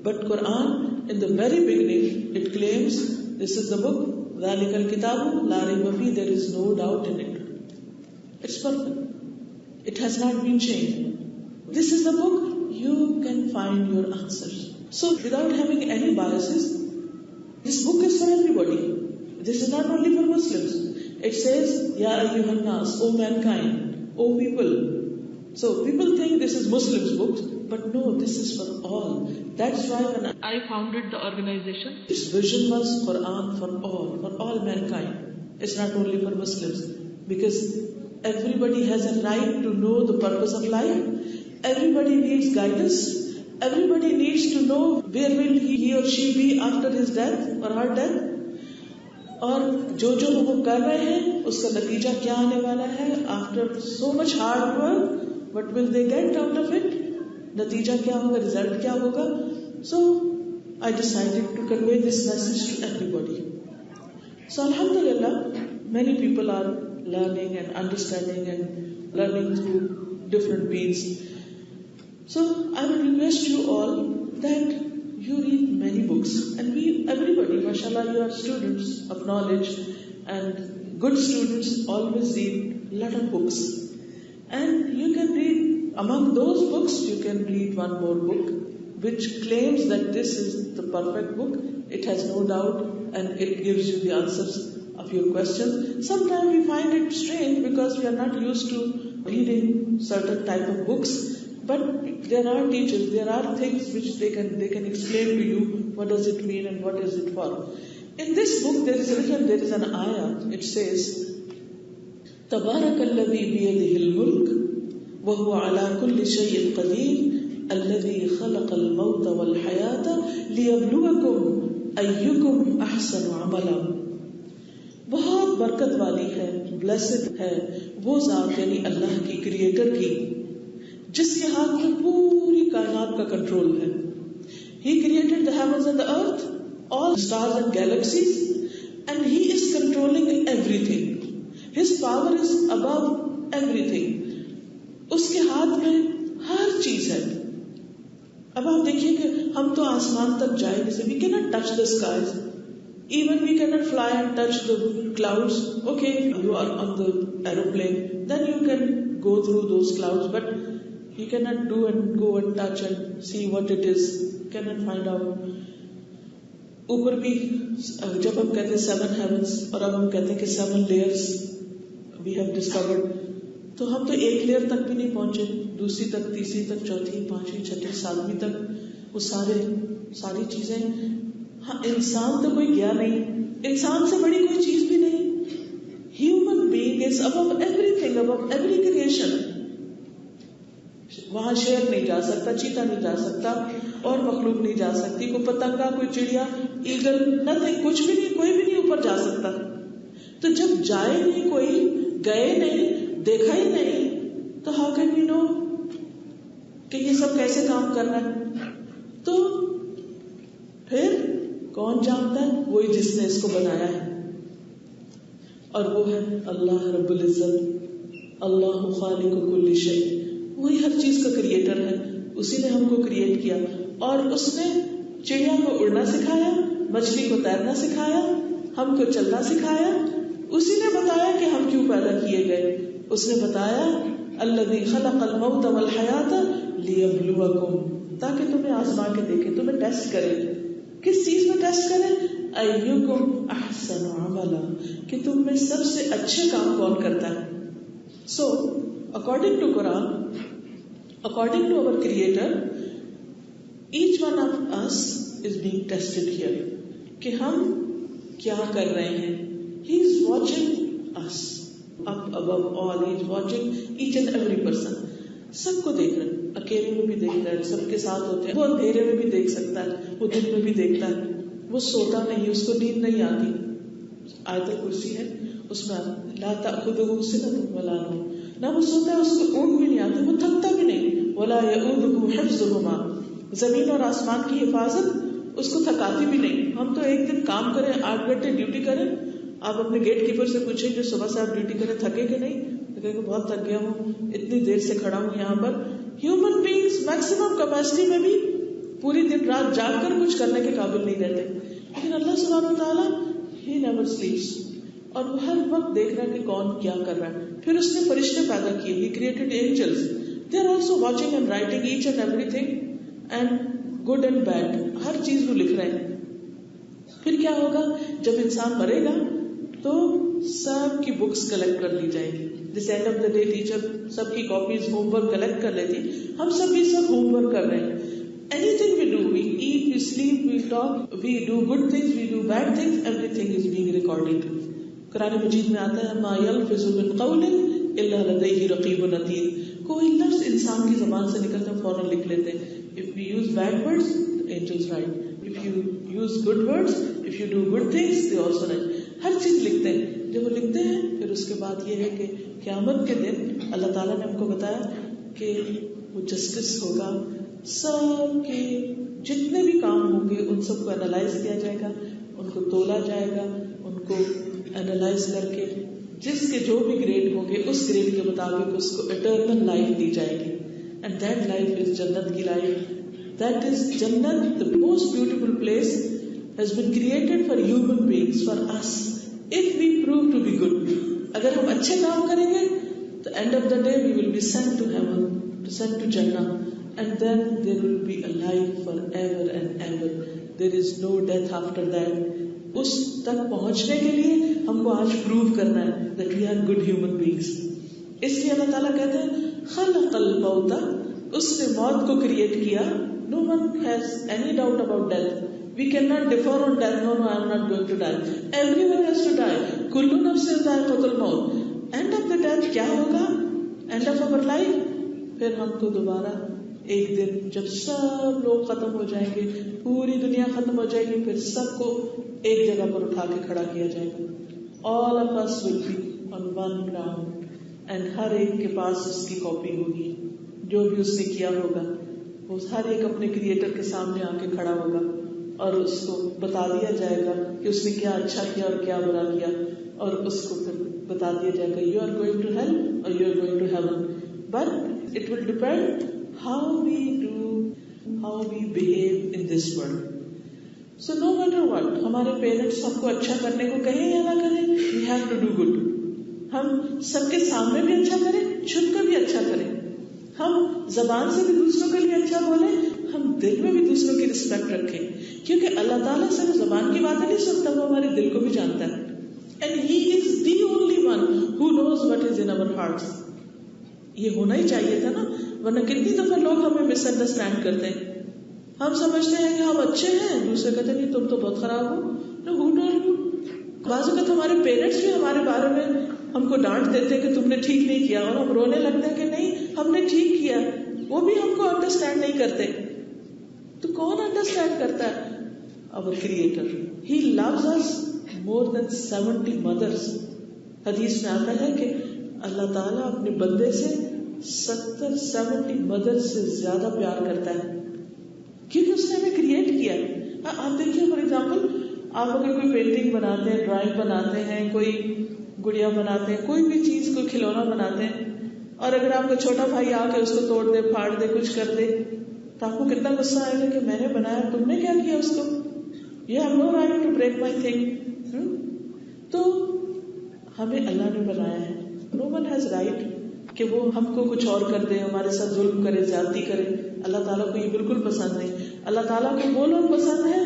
but Quran in the very beginning it claims this is the book, ذَلِكَ الْكِتَابُ لَا رَيْبَ فِيهِ, there is no doubt in it. It's perfect. It has not been changed. This is the book, you can find your answers. So without having any biases, this book is for everybody. This is not only for Muslims. It says, Ya ayyuhan nas, O mankind, O people, So people think this is Muslims' books, but no, this is for all. That's why when I founded the organization, its vision was Quran for all mankind. It's not only for Muslims, because everybody has a right to know the purpose of life. Everybody needs guidance. Everybody needs to know where will he or she be after his death or her death. اور جو وہ کر رہے ہیں اس کا نتیجہ کیا آنے والا ہے. After so much hard work what will they get out of it, نتیجہ کیا ہوگا, ریزلٹ کیا ہوگا. So I decided to convey this message to ایوری باڈی. سو الحمدللہ many people are learning and understanding and learning through different means. So I would request you all that you read many books, and everybody, mashallah, you are students of knowledge, and good students always read lot of books, and you can read, among those books you can read one more book which claims that this is the perfect book. It has no doubt and it gives you the answers of your question. Sometimes we find it strange because we are not used to reading certain type of books, but there are teachers, there are things which they can explain to you what does it mean and what is it for. In this book there is an ayah. It says, Tabarakalladhi biyadihil mulk wa huwa ala kulli shay'in qadir alladhi khalaqal mawta wal hayata liyabluwakum ayyukum ahsanu amala. بہت برکت والی ہے, بلیسڈ ہے وہ ذات, یعنی اللہ کی, کریٹر کی, جس کے ہاتھ میں پوری کائنات کا کنٹرول ہے. He created the heavens and the earth, all stars and galaxies, and he is controlling everything. His power is above everything. اس کے ہاتھ میں ہر چیز ہے. اب آپ دیکھیے کہ ہم تو آسمان تک جائیں گے, we cannot touch the skies. Even we cannot fly and touch the clouds. Okay, you are on the aeroplane, then you can go through those clouds, but you cannot do and go and touch and see what it is. You cannot find out. اوپر بھی جب ہم کہتے ہیں 7 heavens اور اب ہم کہتے ہیں کہ 7 layers we have discovered, تو ہم تو ایک لیئر تک بھی نہیں پہنچے, دوسری تک, تیسری تک, چوتھی, پانچویں, چھٹی, 7ویں تک, وہ ساری چیزیں. ہاں, انسان تو کوئی گیا نہیں, انسان سے بڑی کوئی چیز بھی نہیں. Human being is above everything, above every creation. وہاں شیر نہیں جا سکتا, چیتا نہیں جا سکتا, اور مخلوق نہیں جا سکتی, کوئی پتنگا, کوئی چڑیا, ایگل, نتھنگ, کچھ بھی نہیں, کوئی بھی نہیں اوپر جا سکتا. تو جب جائے نہیں کوئی, گئے نہیں, دیکھا ہی نہیں, تو ہاؤ کین وی نو کہ یہ سب کیسے کام کر رہا ہے؟ تو پھر کون جانتا ہے؟ وہی جس نے اس کو بنایا ہے, اور وہ ہے اللہ رب العزت. اللہ خالق کل شیء, وہی ہر چیز کا کریٹر ہے. اسی نے ہم کو کریٹ کیا, اور اس نے چڑیا کو اڑنا سکھایا, مچھلی کو تیرنا سکھایا, ہم کو چلنا سکھایا. اسی نے بتایا کہ ہم کیوں پیدا کیے گئے. اس نے بتایا الذی خلق الموت والحیات لیبلوکم, تاکہ تمہیں آزما کے دیکھے, تمہیں ٹیسٹ کرے. کس چیز میں ٹیسٹ کرے؟ ایکم احسن عملا, کہ تم میں سب سے اچھے کام کون کرتا ہے. So according to Quran, according to our creator, each one of us is being tested here, کہ ہم کیا کر رہے ہیں. He is watching us up above all, he is watching each and every person. سب کو دیکھ رہے ہیں, اکیلے میں بھی دیکھ رہے ہیں, سب کے ساتھ ہوتے ہیں. وہ اندھیرے میں بھی دیکھ سکتا ہے, وہ دن میں بھی دیکھتا ہے, وہ سوتا نہیں, اس کو نیند نہیں آتی. آیت الکرسی ہے, اس میں لا تأخذہ سنۃ ولا نوم, نہ وہ سوتا ہے, اس کو اونگ بھی نہیں آتی, وہ تھکتا بھی نہیں. ولا یؤودہ حفظہما, زمین اور آسمان کی حفاظت اس کو تھکاتی بھی نہیں. ہم تو ایک دن کام کریں, 8 گھنٹے ڈیوٹی کریں, آپ اپنے گیٹ کیپر سے پوچھیں کہ صبح سے آپ ڈیوٹی کریں, تھکے کہ نہیں؟ کہ بہت تھک گیا ہوں, اتنی دیر سے کھڑا ہوں یہاں پر. ہیومن بینگز میکسیمم کیپیسٹی میں بھی پوری دن رات جاگ کر کچھ کرنے کے قابل نہیں رہتے, لیکن اللہ سبحانہ وتعالیٰ ہی نیور سلیپس, اور وہ ہر وقت دیکھ رہا ہے کہ کون کیا کر رہا ہے. پھر اس نے فرشتے پیدا کیے, he created angels, they are also watching and writing each and everything, and good and bad, ہر چیز وہ لکھ رہے ہیں. پھر کیا ہوگا؟ جب انسان مرے گا تو سب کی بکس کلیکٹ کر لی جائیں گی, جس end of the day teacher سب کی کاپیز ہوم ورک کلیکٹ کر لیتی, ہم سب بھی سب ہوم ورک کر رہے ہیں. Anything we do, we eat, we sleep, we talk, we do good things, we do bad things, everything is being recorded. قرآن مجید میں آتا ہے ما يلفظ من قول الا لديه رقیب عتید. کوئی لفظ انسان کی زبان سے نکلتا ہے فوراً لکھ لیتے ہیں. If we use bad words, the angels write. If you use good words, if you do good things, they also write. ہر چیز لکھتے ہیں. جب وہ لکھتے ہیں پھر اس کے بعد یہ ہے کہ قیامت کے دن اللہ تعالیٰ نے ہم کو بتایا کہ وہ جسٹس ہوگا, سب کے جتنے بھی کام ہوں گے ان سب کو انالائز کیا جائے گا, ان کو تولا جائے گا, ان کو انالائز کر کے جس کے جو بھی گریڈ ہوں گے اس گریڈ کے مطابق اس کو اٹرنل لائف دی جائے گی. اینڈ دیٹ لائف از جنت کی لائف. دیٹ از جنت, the most beautiful place has been created for human beings, for us, if we prove to be good. اگر ہم اچھے کام کریں گے تو end of the day we will be sent to heaven, sent to Jannah. And then there will be a life forever and ever. There is no death after that. اس تک پہنچنے کے لیے ہم کو آج پروو کرنا ہے that we are good human beings. اس لیے اللہ تعالیٰ کہتے ہیں خلق الموت, اس نے موت کو کریٹ کیا. No one has any doubt about death. We cannot differ on death. No, I am not going to die. Everyone has to die. کل نفس ذائقۃ الموت. End of the death کیا ہوگا؟ End of our life. پھر ہم کو دوبارہ ایک دن جب سب لوگ ختم ہو جائیں گے, پوری دنیا ختم ہو جائے گی, پھر سب کو ایک جگہ پر اٹھا کے کھڑا کیا جائے گا. All of us will be on one ground and ہر ایک کے پاس اس کی کاپی ہوگی, جو بھی اس نے کیا ہوگا وہ ہر ایک اپنے کریٹر کے سامنے آ کے کھڑا ہوگا اور اس کو بتا دیا جائے گا کہ اس نے کیا اچھا کیا اور کیا برا کیا, اور اس کو پھر بتا دیا جائے گا you are going to hell or you are going to heaven. But it will depend how we do, how we behave in this world. So no matter what, ہمارے پیرنٹس ہم کو اچھا کرنے کو کہیں یا نہ کریں, we have to do good. ہم سب کے سامنے بھی اچھا کریں, چھپ کر بھی اچھا کریں. ہم زبان سے بھی دوسروں کے لیے اچھا بولیں, ہم دل میں بھی دوسروں کی رسپیکٹ رکھیں, کیونکہ اللہ تعالیٰ صرف زبان کی باتیں نہیں سنتا, وہ ہمارے دل کو بھی جانتا ہے. And he is the only one who knows what is in our hearts. یہ ہونا ہی چاہیے تھا نا, ورنہ کتنی دفعہ لوگ ہمیں مس انڈرسٹینڈ کرتے ہیں. ہم سمجھتے ہیں کہ ہم اچھے ہیں, دوسرے کہتے ہیں تم تو بہت خراب ہو. نو, who told you? بعض اوقات ہمارے پیرنٹس بھی ہمارے بارے میں ہم کو ڈانٹ دیتے ہیں کہ تم نے ٹھیک نہیں کیا, اور ہم رونے لگتے ہیں کہ نہیں ہم نے ٹھیک کیا. وہ بھی ہم کو انڈرسٹینڈ نہیں کرتے. تو کون انڈرسٹینڈ کرتا ہے؟ our creator. He loves us more than 70 mothers. حدیث میں آتا ہے کہ اللہ تعالیٰ اپنے بندے سے 70 مدر سے زیادہ پیار کرتا ہے, کیونکہ اس نے ہمیں کریٹ کیا. آپ دیکھیے فار ایگزامپل, آپ اگر کوئی پینٹنگ بناتے ہیں, ڈرائنگ بناتے ہیں, کوئی گڑیا بناتے ہیں, کوئی بھی چیز کوئی کھلونا بناتے ہیں, اور اگر آپ کا چھوٹا بھائی آ کے اس کو توڑ دے, پھاڑ دے, کچھ کر دے, تو آپ کو کتنا غصہ آئے گا کہ میں نے بنایا, تم نے کیا کیا اس کو, you have no right to break my thing. تو ہمیں اللہ نے بنایا ہے, no one has right کہ وہ ہم کو کچھ اور کر دے, ہمارے ساتھ ظلم کرے, زیادتی کرے. اللہ تعالیٰ کو یہ بالکل پسند نہیں. اللہ تعالیٰ کو وہ لوگ پسند ہیں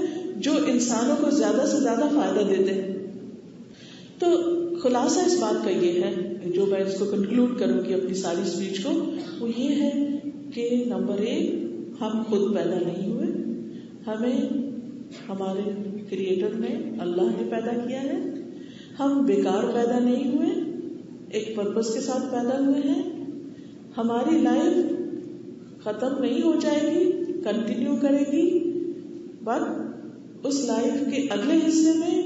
جو انسانوں کو زیادہ سے زیادہ فائدہ دیتے ہیں. تو خلاصہ اس بات کا یہ ہے, جو میں اس کو کنکلوڈ کروں گی اپنی ساری اسپیچ کو, وہ یہ ہے کہ نمبر 1, ہم خود پیدا نہیں ہوئے, ہمیں ہمارے کریٹر نے, اللہ نے پیدا کیا ہے. ہم بیکار پیدا نہیں ہوئے, ایک پرپس کے ساتھ پیدا ہوئے ہیں. ہماری لائف ختم نہیں ہو جائے گی, کنٹینیو کرے گی, بٹ اس لائف کے اگلے حصے میں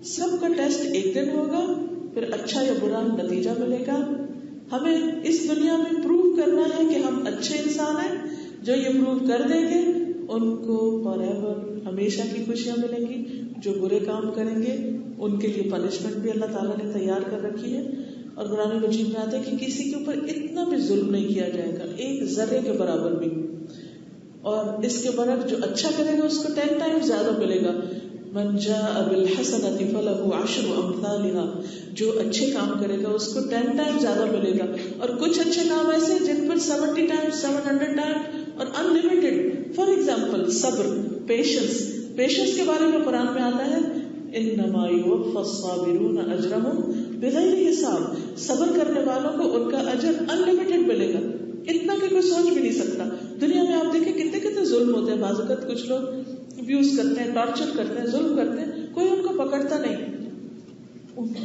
سب کا ٹیسٹ ایک دن ہوگا, پھر اچھا یا برا نتیجہ ملے گا. ہمیں اس دنیا میں پروو کرنا ہے کہ ہم اچھے انسان ہیں. جو یہ پروو کر دیں گے ان کو فار ایور ہمیشہ کی خوشیاں ملیں گی. جو برے کام کریں گے ان کے لیے پنشمنٹ بھی اللہ تعالیٰ نے تیار کر رکھی ہے. اور قرآن مجید میں آتا ہے کہ کسی کے اوپر اتنا بھی ظلم نہیں کیا جائے گا, ایک ذرے کے برابر بھی. اور اس کے برعکس جو اچھا کرے گا اس کو 10 ٹائم زیادہ ملے گا. من جاء بالحسنۃ فلہ 10 امثالها, جو اچھے کام کرے گا اس کو 10 ٹائم زیادہ ملے گا. اور کچھ اچھے کام ایسے جن پر 70 ٹائم, 700 ٹائم اور انلمیٹڈ. فار ایگزامپل صبر, پیشنس کے بارے میں قرآن میں آتا ہے انما یوفی الصابرون اجرهم بغیر حساب. صبر کرنے والوں کو ان کا اجر انلمیٹڈ ملے گا, اتنا کہ کوئی سوچ بھی نہیں سکتا. دنیا میں آپ دیکھیں کتنے کتنے ظلم ہوتے ہیں. بعض اوقات کچھ لوگ ابیوز کرتے ہیں, ٹارچر کرتے ہیں, ظلم کرتے ہیں, کوئی ان کو پکڑتا نہیں.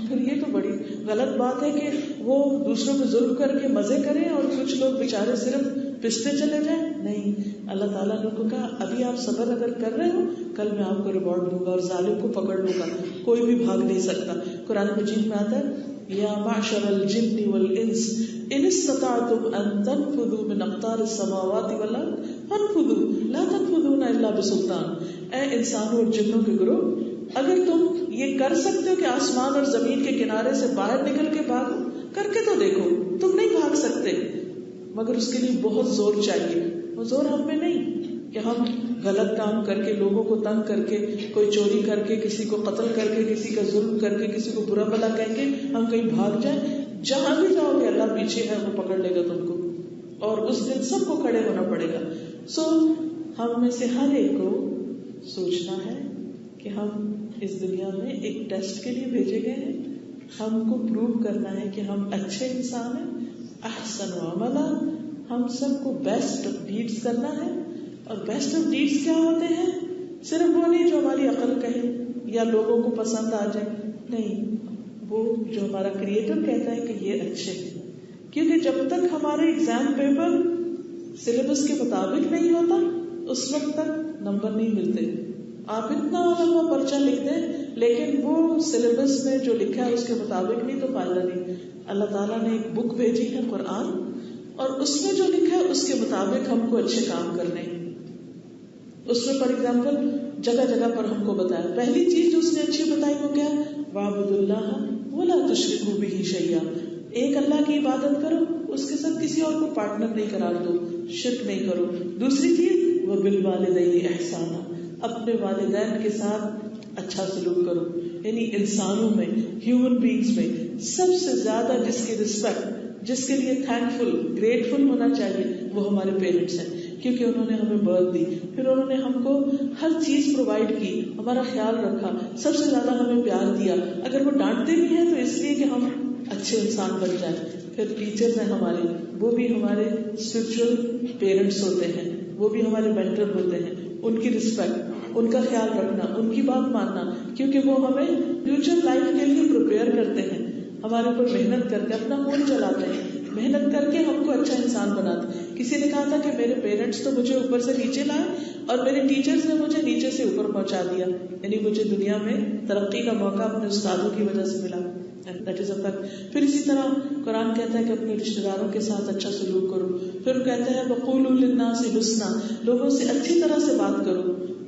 پھر یہ تو بڑی غلط بات ہے کہ وہ دوسروں پہ ظلم کر کے مزے کریں اور کچھ لوگ بیچارے صرف پستے چلے جائیں. نہیں, اللہ تعالیٰ نے ان کو کہا ابھی آپ صبر اگر کر رہے ہو کل میں آپ کو ریوارڈ دوں گا اور ظالم کو پکڑ لوں گا, کوئی بھی بھاگ نہیں سکتا. قرآن مجید میں آتا ہے یا معشر الجن والانس ان استطعتم ان تنفذوا من اقطار السماوات والارض فانفذوا لا تنفذون الا بسلطان. اے انسانوں اور جنوں کے گروہ, اگر تم یہ کر سکتے ہو کہ آسمان اور زمین کے کنارے سے باہر نکل کے بھاگو, کر کے تو دیکھو. تم نہیں بھاگ سکتے مگر اس کے لیے بہت زور چاہیے. وہ زور ہم میں نہیں کہ ہم غلط کام کر کے, لوگوں کو تنگ کر کے, کوئی چوری کر کے, کسی کو قتل کر کے, کسی کا ظلم کر کے, کسی کو برا بھلا کہہ کے ہم کہیں بھاگ جائیں. جہاں بھی جاؤ گے اللہ پیچھے ہے, وہ پکڑ لے گا تم کو, اور اس دن سب کو کھڑے ہونا پڑے گا. سو ہم میں سے ہر ایک کو سوچنا ہے کہ ہم اس دنیا میں ایک ٹیسٹ کے لیے بھیجے گئے ہیں. ہم کو پروو کرنا ہے کہ ہم اچھے انسان ہیں. احسن عملا, ہم سب کو بیسٹ آف ڈیڈز کرنا ہے. اور بیسٹ آف ڈیڈز کیا ہوتے ہیں؟ صرف وہ نہیں جو ہماری عقل کہے یا لوگوں کو پسند آ جائے, نہیں, وہ جو ہمارا کریٹر کہتا ہے کہ یہ اچھے ہیں. کیونکہ جب تک ہمارے ایگزام پیپر سلیبس کے مطابق نہیں ہوتا اس وقت تک نمبر نہیں ملتے. آپ اتنا لمبا پرچہ لکھ دیں لیکن وہ سلیبس میں جو لکھا ہے اس کے مطابق نہیں تو فائدہ نہیں. اللہ تعالیٰ نے ایک بک بھیجی ہے قرآن, اور اس میں جو لکھا ہے اس کے مطابق ہم کو اچھے کام کرنے ہیں. اس میں فار ایگزامپل جگہ جگہ پر ہم کو بتایا. پہلی چیز جو اس نے اچھی بتائی وہ کیا؟ وَاعْبُدُوا اللَّهَ وَلَا تُشْرِكُوا بِهِ شَيْئًا. ایک اللہ کی عبادت کرو, اس کے ساتھ کسی اور کو پارٹنر نہیں قرار دو, شرک نہیں کرو. دوسری چیز وَبِالْوَالِدَيْنِ إِحْسَانًا, اپنے والدین کے ساتھ اچھا سلوک کرو. یعنی انسانوں میں, ہیومن بینگز میں سب سے زیادہ جس کی رسپیکٹ, جس کے لیے تھینکفل, گریٹفل ہونا چاہیے وہ ہمارے پیرنٹس ہیں, کیونکہ انہوں نے ہمیں برتھ دی, پھر انہوں نے ہم کو ہر چیز پرووائڈ کی, ہمارا خیال رکھا, سب سے زیادہ ہمیں پیار دیا. اگر وہ ڈانٹتے بھی ہیں تو اس لیے کہ ہم اچھے انسان بن جائیں. پھر ٹیچرز ہیں ہمارے, وہ بھی ہمارے اسپرچل پیرنٹس ہوتے ہیں, وہ بھی ہمارے مینٹر ہوتے ہیں. ان کی رسپیکٹ, ان کا خیال رکھنا, ان کی بات ماننا, کیونکہ وہ ہمیں فیوچر لائف کے لیے پریپیئر کرتے ہیں, ہمارے اوپر محنت کر کے اپنا خون چلاتے ہیں, محنت کر کے ہم کو اچھا انسان بناتے ہیں. کسی نے کہا تھا کہ میرے پیرنٹس تو مجھے اوپر سے نیچے لائے اور میرے ٹیچرز نے مجھے نیچے سے اوپر پہنچا دیا. یعنی مجھے دنیا میں ترقی کا موقع اپنے استادوں کی وجہ سے ملا. That is a fact. پھر اسی طرح قرآن کہتا ہے کہ اپنے رشتے داروں کے ساتھ اچھا سلوک کرو. پھر کہتا ہے وَقُولُوا لِلنَّاسِ حُسْنًا, لوگوں سے اچھی طرح سے بات کرو.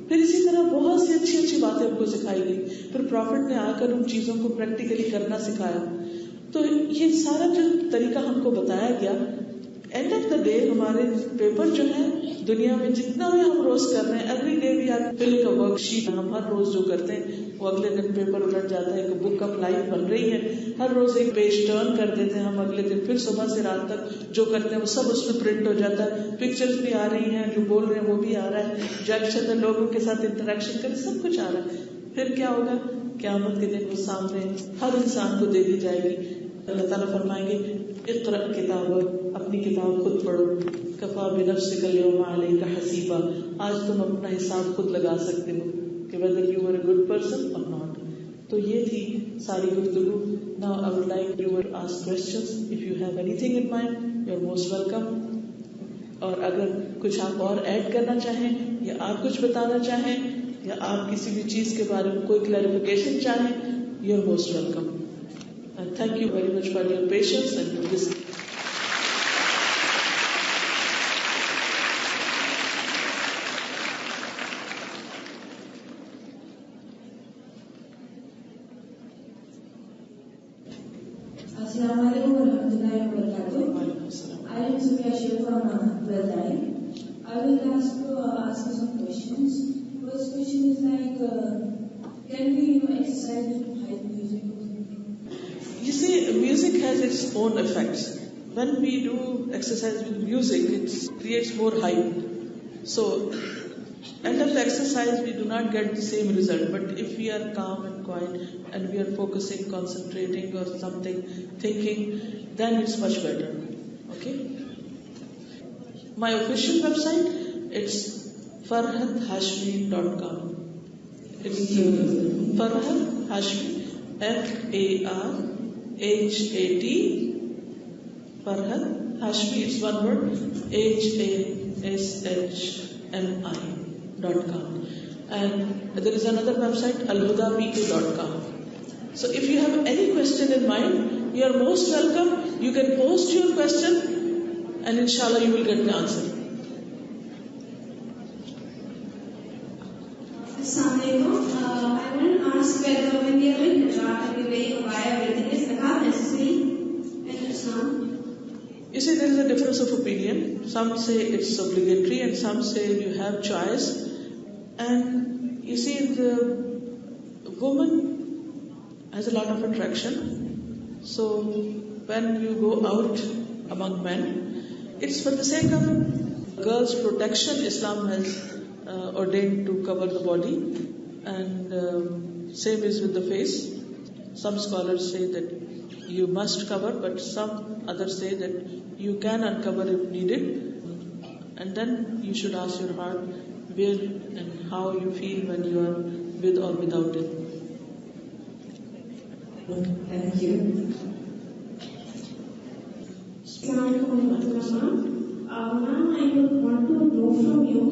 پھر اسی طرح بہت سی اچھی اچھی باتیں ہم کو سکھائی گئی. پھر پروفٹ نے آ کر ان چیزوں کو پریکٹیکلی کرنا سکھایا. تو یہ سارا جو طریقہ ہم کو بتایا گیا, اینڈ آف دا ڈے ہمارے پیپر جو ہے دنیا میں جتنا بھی ہم روز کر رہے ہیں, every day we are filling a worksheet. ہم ہر روز جو کرتے ہیں وہ اگلے دن پیپر الٹ جاتا ہے, ایک بک آف لائف بن رہی ہے. ہر روز ایک پیج ٹرن کر دیتے ہیں ہم, اگلے دن پھر صبح سے رات تک جو کرتے ہیں وہ سب اس میں پرنٹ ہو جاتا ہے. پکچرز بھی آ رہی ہیں, جو بول رہے ہیں وہ بھی آ رہا ہے, جو اچھے سے لوگوں کے ساتھ انٹریکشن کریں, سب کچھ آ رہا ہے. پھر کیا ہوگا؟ قیامت کے دن وہ سامنے ہر انسان کو دے دی جائے گی. اللہ تعالیٰ فرمائیں گے اقرأ کتابک, اپنی کتاب خود پڑھو. کفا بنفسک اليوم علیک حسیبا, آج تم اپنا حساب خود لگا سکتے ہو کہ whether you are a good person or not. تو یہ تھی ساری گفتگو. Now I would like you to ask questions. If you have anything in mind, you are most welcome. اور اگر کچھ آپ اور ایڈ کرنا چاہیں یا آپ کچھ بتانا چاہیں یا آپ کسی بھی چیز کے بارے میں کوئی کلیریفیکیشن چاہیں, you are most welcome. And thank you very much for your patience and your listening. Assalamu alaikum warahmatullahi wabarakatuh. I am Sumya Shiv from Bradai. I will ask you some questions. First question is like, can we exercise with high music or something? You see, music has its own effects. When we do exercise with music, it creates more hype. So, end of the exercise, we do not get the same result. But if we are calm and quiet and we are focusing, concentrating or something, thinking, then it's much better. Okay? My official website, it's farhathashmi.com. It's Farhat Hashmi, Farhat, Farhat Hashmi, it's one word, HASHMI.com. And there is another website, alhudapk.com. So if you have any question in mind, you are most welcome. You can post your question and inshallah you will get the answer. Assalamualaikum. I want to ask whether when we are doing hijab and we weigh or buy everything, is zakat necessary in Islam? You see, there is a difference of opinion. Some say it's obligatory and some say you have choice. And you see, the woman has a lot of attraction. So when you go out among men, it's for the sake of girls' protection. Islam has ordained to cover the body, and same is with the face. Some scholars say that you must cover, but some others say that you can uncover if needed. And then you should ask your heart where and how you feel when you are with or without it. Thank you. Ma'am, I would want to know from you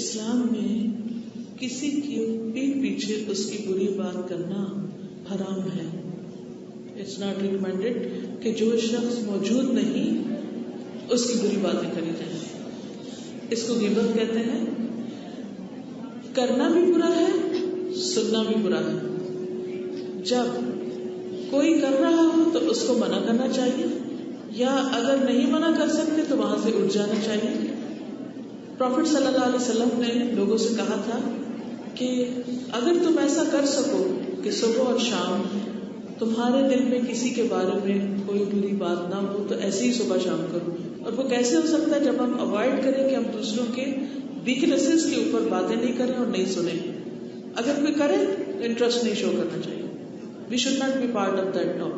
اسلام میں کسی کی پیٹھ پیچھے اس کی بری بات کرنا حرام ہے. اٹس ناٹ ریکمینڈیڈ کہ جو شخص موجود نہیں اس کی بری باتیں کری جائیں. اس کو غیبت کہتے ہیں. کرنا بھی برا ہے, سننا بھی برا ہے. جب کوئی کر رہا ہو تو اس کو منع کرنا چاہیے, یا اگر نہیں منع کر سکتے تو وہاں سے اٹھ جانا چاہیے. پروفٹ صلی اللہ علیہ وسلم نے لوگوں سے کہا تھا کہ اگر تم ایسا کر سکو کہ صبح اور شام تمہارے دل میں کسی کے بارے میں کوئی بری بات نہ ہو تو ایسے ہی صبح شام کرو. اور وہ کیسے ہو سکتا ہے؟ جب ہم اوائڈ کریں کہ ہم دوسروں کے ویکنیسز کے اوپر باتیں نہیں کریں اور نہیں سنیں. اگر کوئی کرے تو انٹرسٹ نہیں شو کرنا چاہیے. We should not be part of that talk.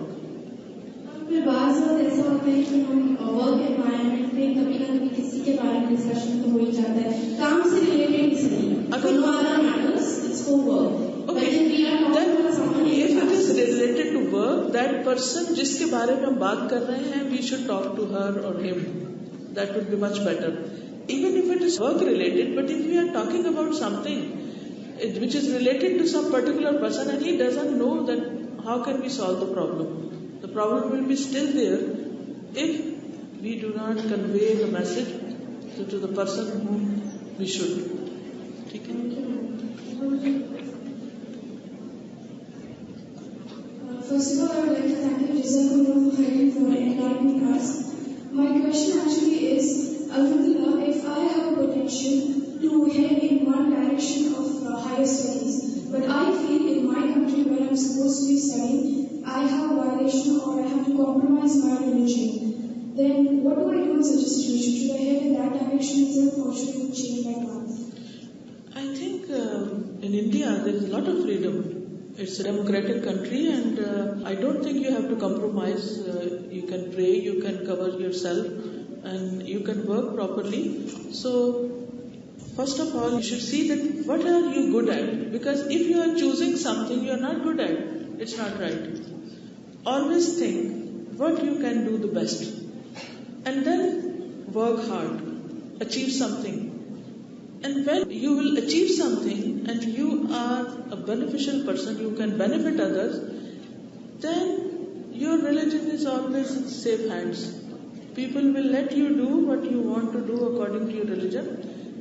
پھر بعض وقت ایسا ہوتا ہے کہ ہم ورک انوائرمنٹ میں کبھی نہ کبھی کسی کے بارے میں ڈسکشن تو ہو ہی جاتا ہے, کام سے ریلیٹڈ اس لیے اگر ہمارا matters it's for work. Related to work, that person جس کے بارے میں ہم بات کر رہے ہیں, we should talk to her اور ہم. That would be much better, even if it is work related. But if we are talking about something which is related to some particular person and he doesn't know, that how can we solve the problem? The problem will be still there if we do not convey the message to the person whom we should. ٹھیک ہے. First of all, I would like to thank you, Jazakumullah khairan, for enlightening us. My question actually is, Alhamdulillah, if I have a potential to head in one direction of higher studies, but I feel in my country where I'm supposed to be studying, I have a violation or I have to compromise my religion, then what do I do in such a situation? Should I head in that direction itself or should I change my path? I think in India there is a lot of freedom. It's a democratic country and I don't think you have to compromise. You can pray, you can cover yourself and you can work properly. So first of all, you should see that what are you good at, because if you are choosing something you are not good at, it's not right. Always think what you can do the best and then work hard, achieve something. And when you will achieve something and you are a beneficial person, you can benefit others, then your religion is always in safe hands. People will let you do what you want to do according to your religion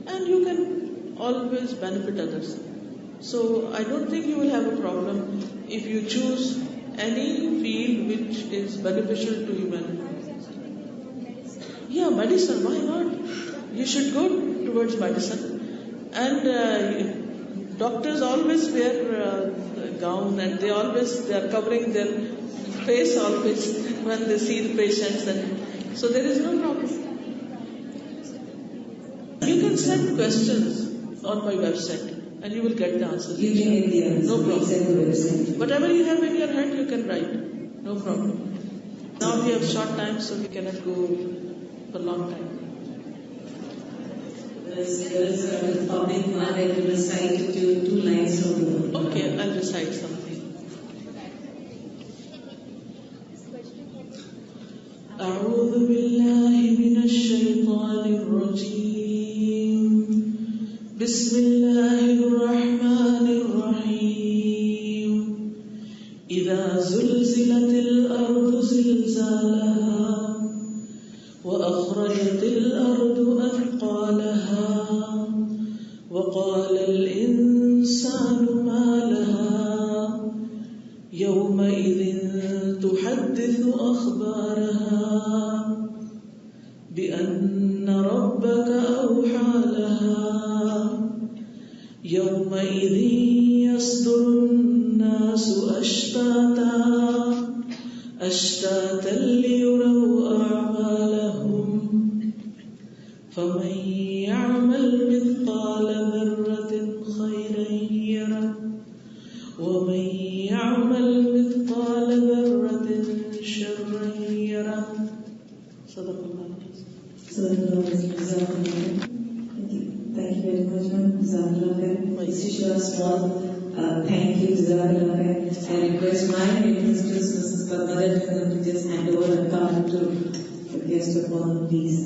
and you can always benefit others. So I don't think you will have a problem if you choose any field which is beneficial to humanity. Yeah, medicine, why not? You should go towards medicine. And doctors always wear gown, and they are covering their face always when they see the patients, and so there is no problem. You can send questions on my website and you will get the answers. You can get the answer. No problem. Send the website. Whatever you have in your head, you can write. No problem. Now we have short time, so we cannot go for long time. There is a public one that will recite two lines from the book. Okay, I'll recite something. أعوذ بالله من الشيطان الرجيم. بسم الله الرحمن الرحيم. إذا زلزلت الأرض زلزالها وأخرجت الأرض أثقالها وقال الإنسان ما لها يومئذ تحدث أخبارها بأن ربك أوحى لها يومئذ يصدر الناس أشتاتا ليروا أعمالهم فمن يعمل مثقال ذرة خيرا يره ومن يعمل مثقال ذرة شرا يره. صدق الله. Thank you very much, ma'am. Jazakallah. This is your small thank you, Jazakallah. I request my ministers, Mrs. Padma, to just hand over the card to the guest of honor, please.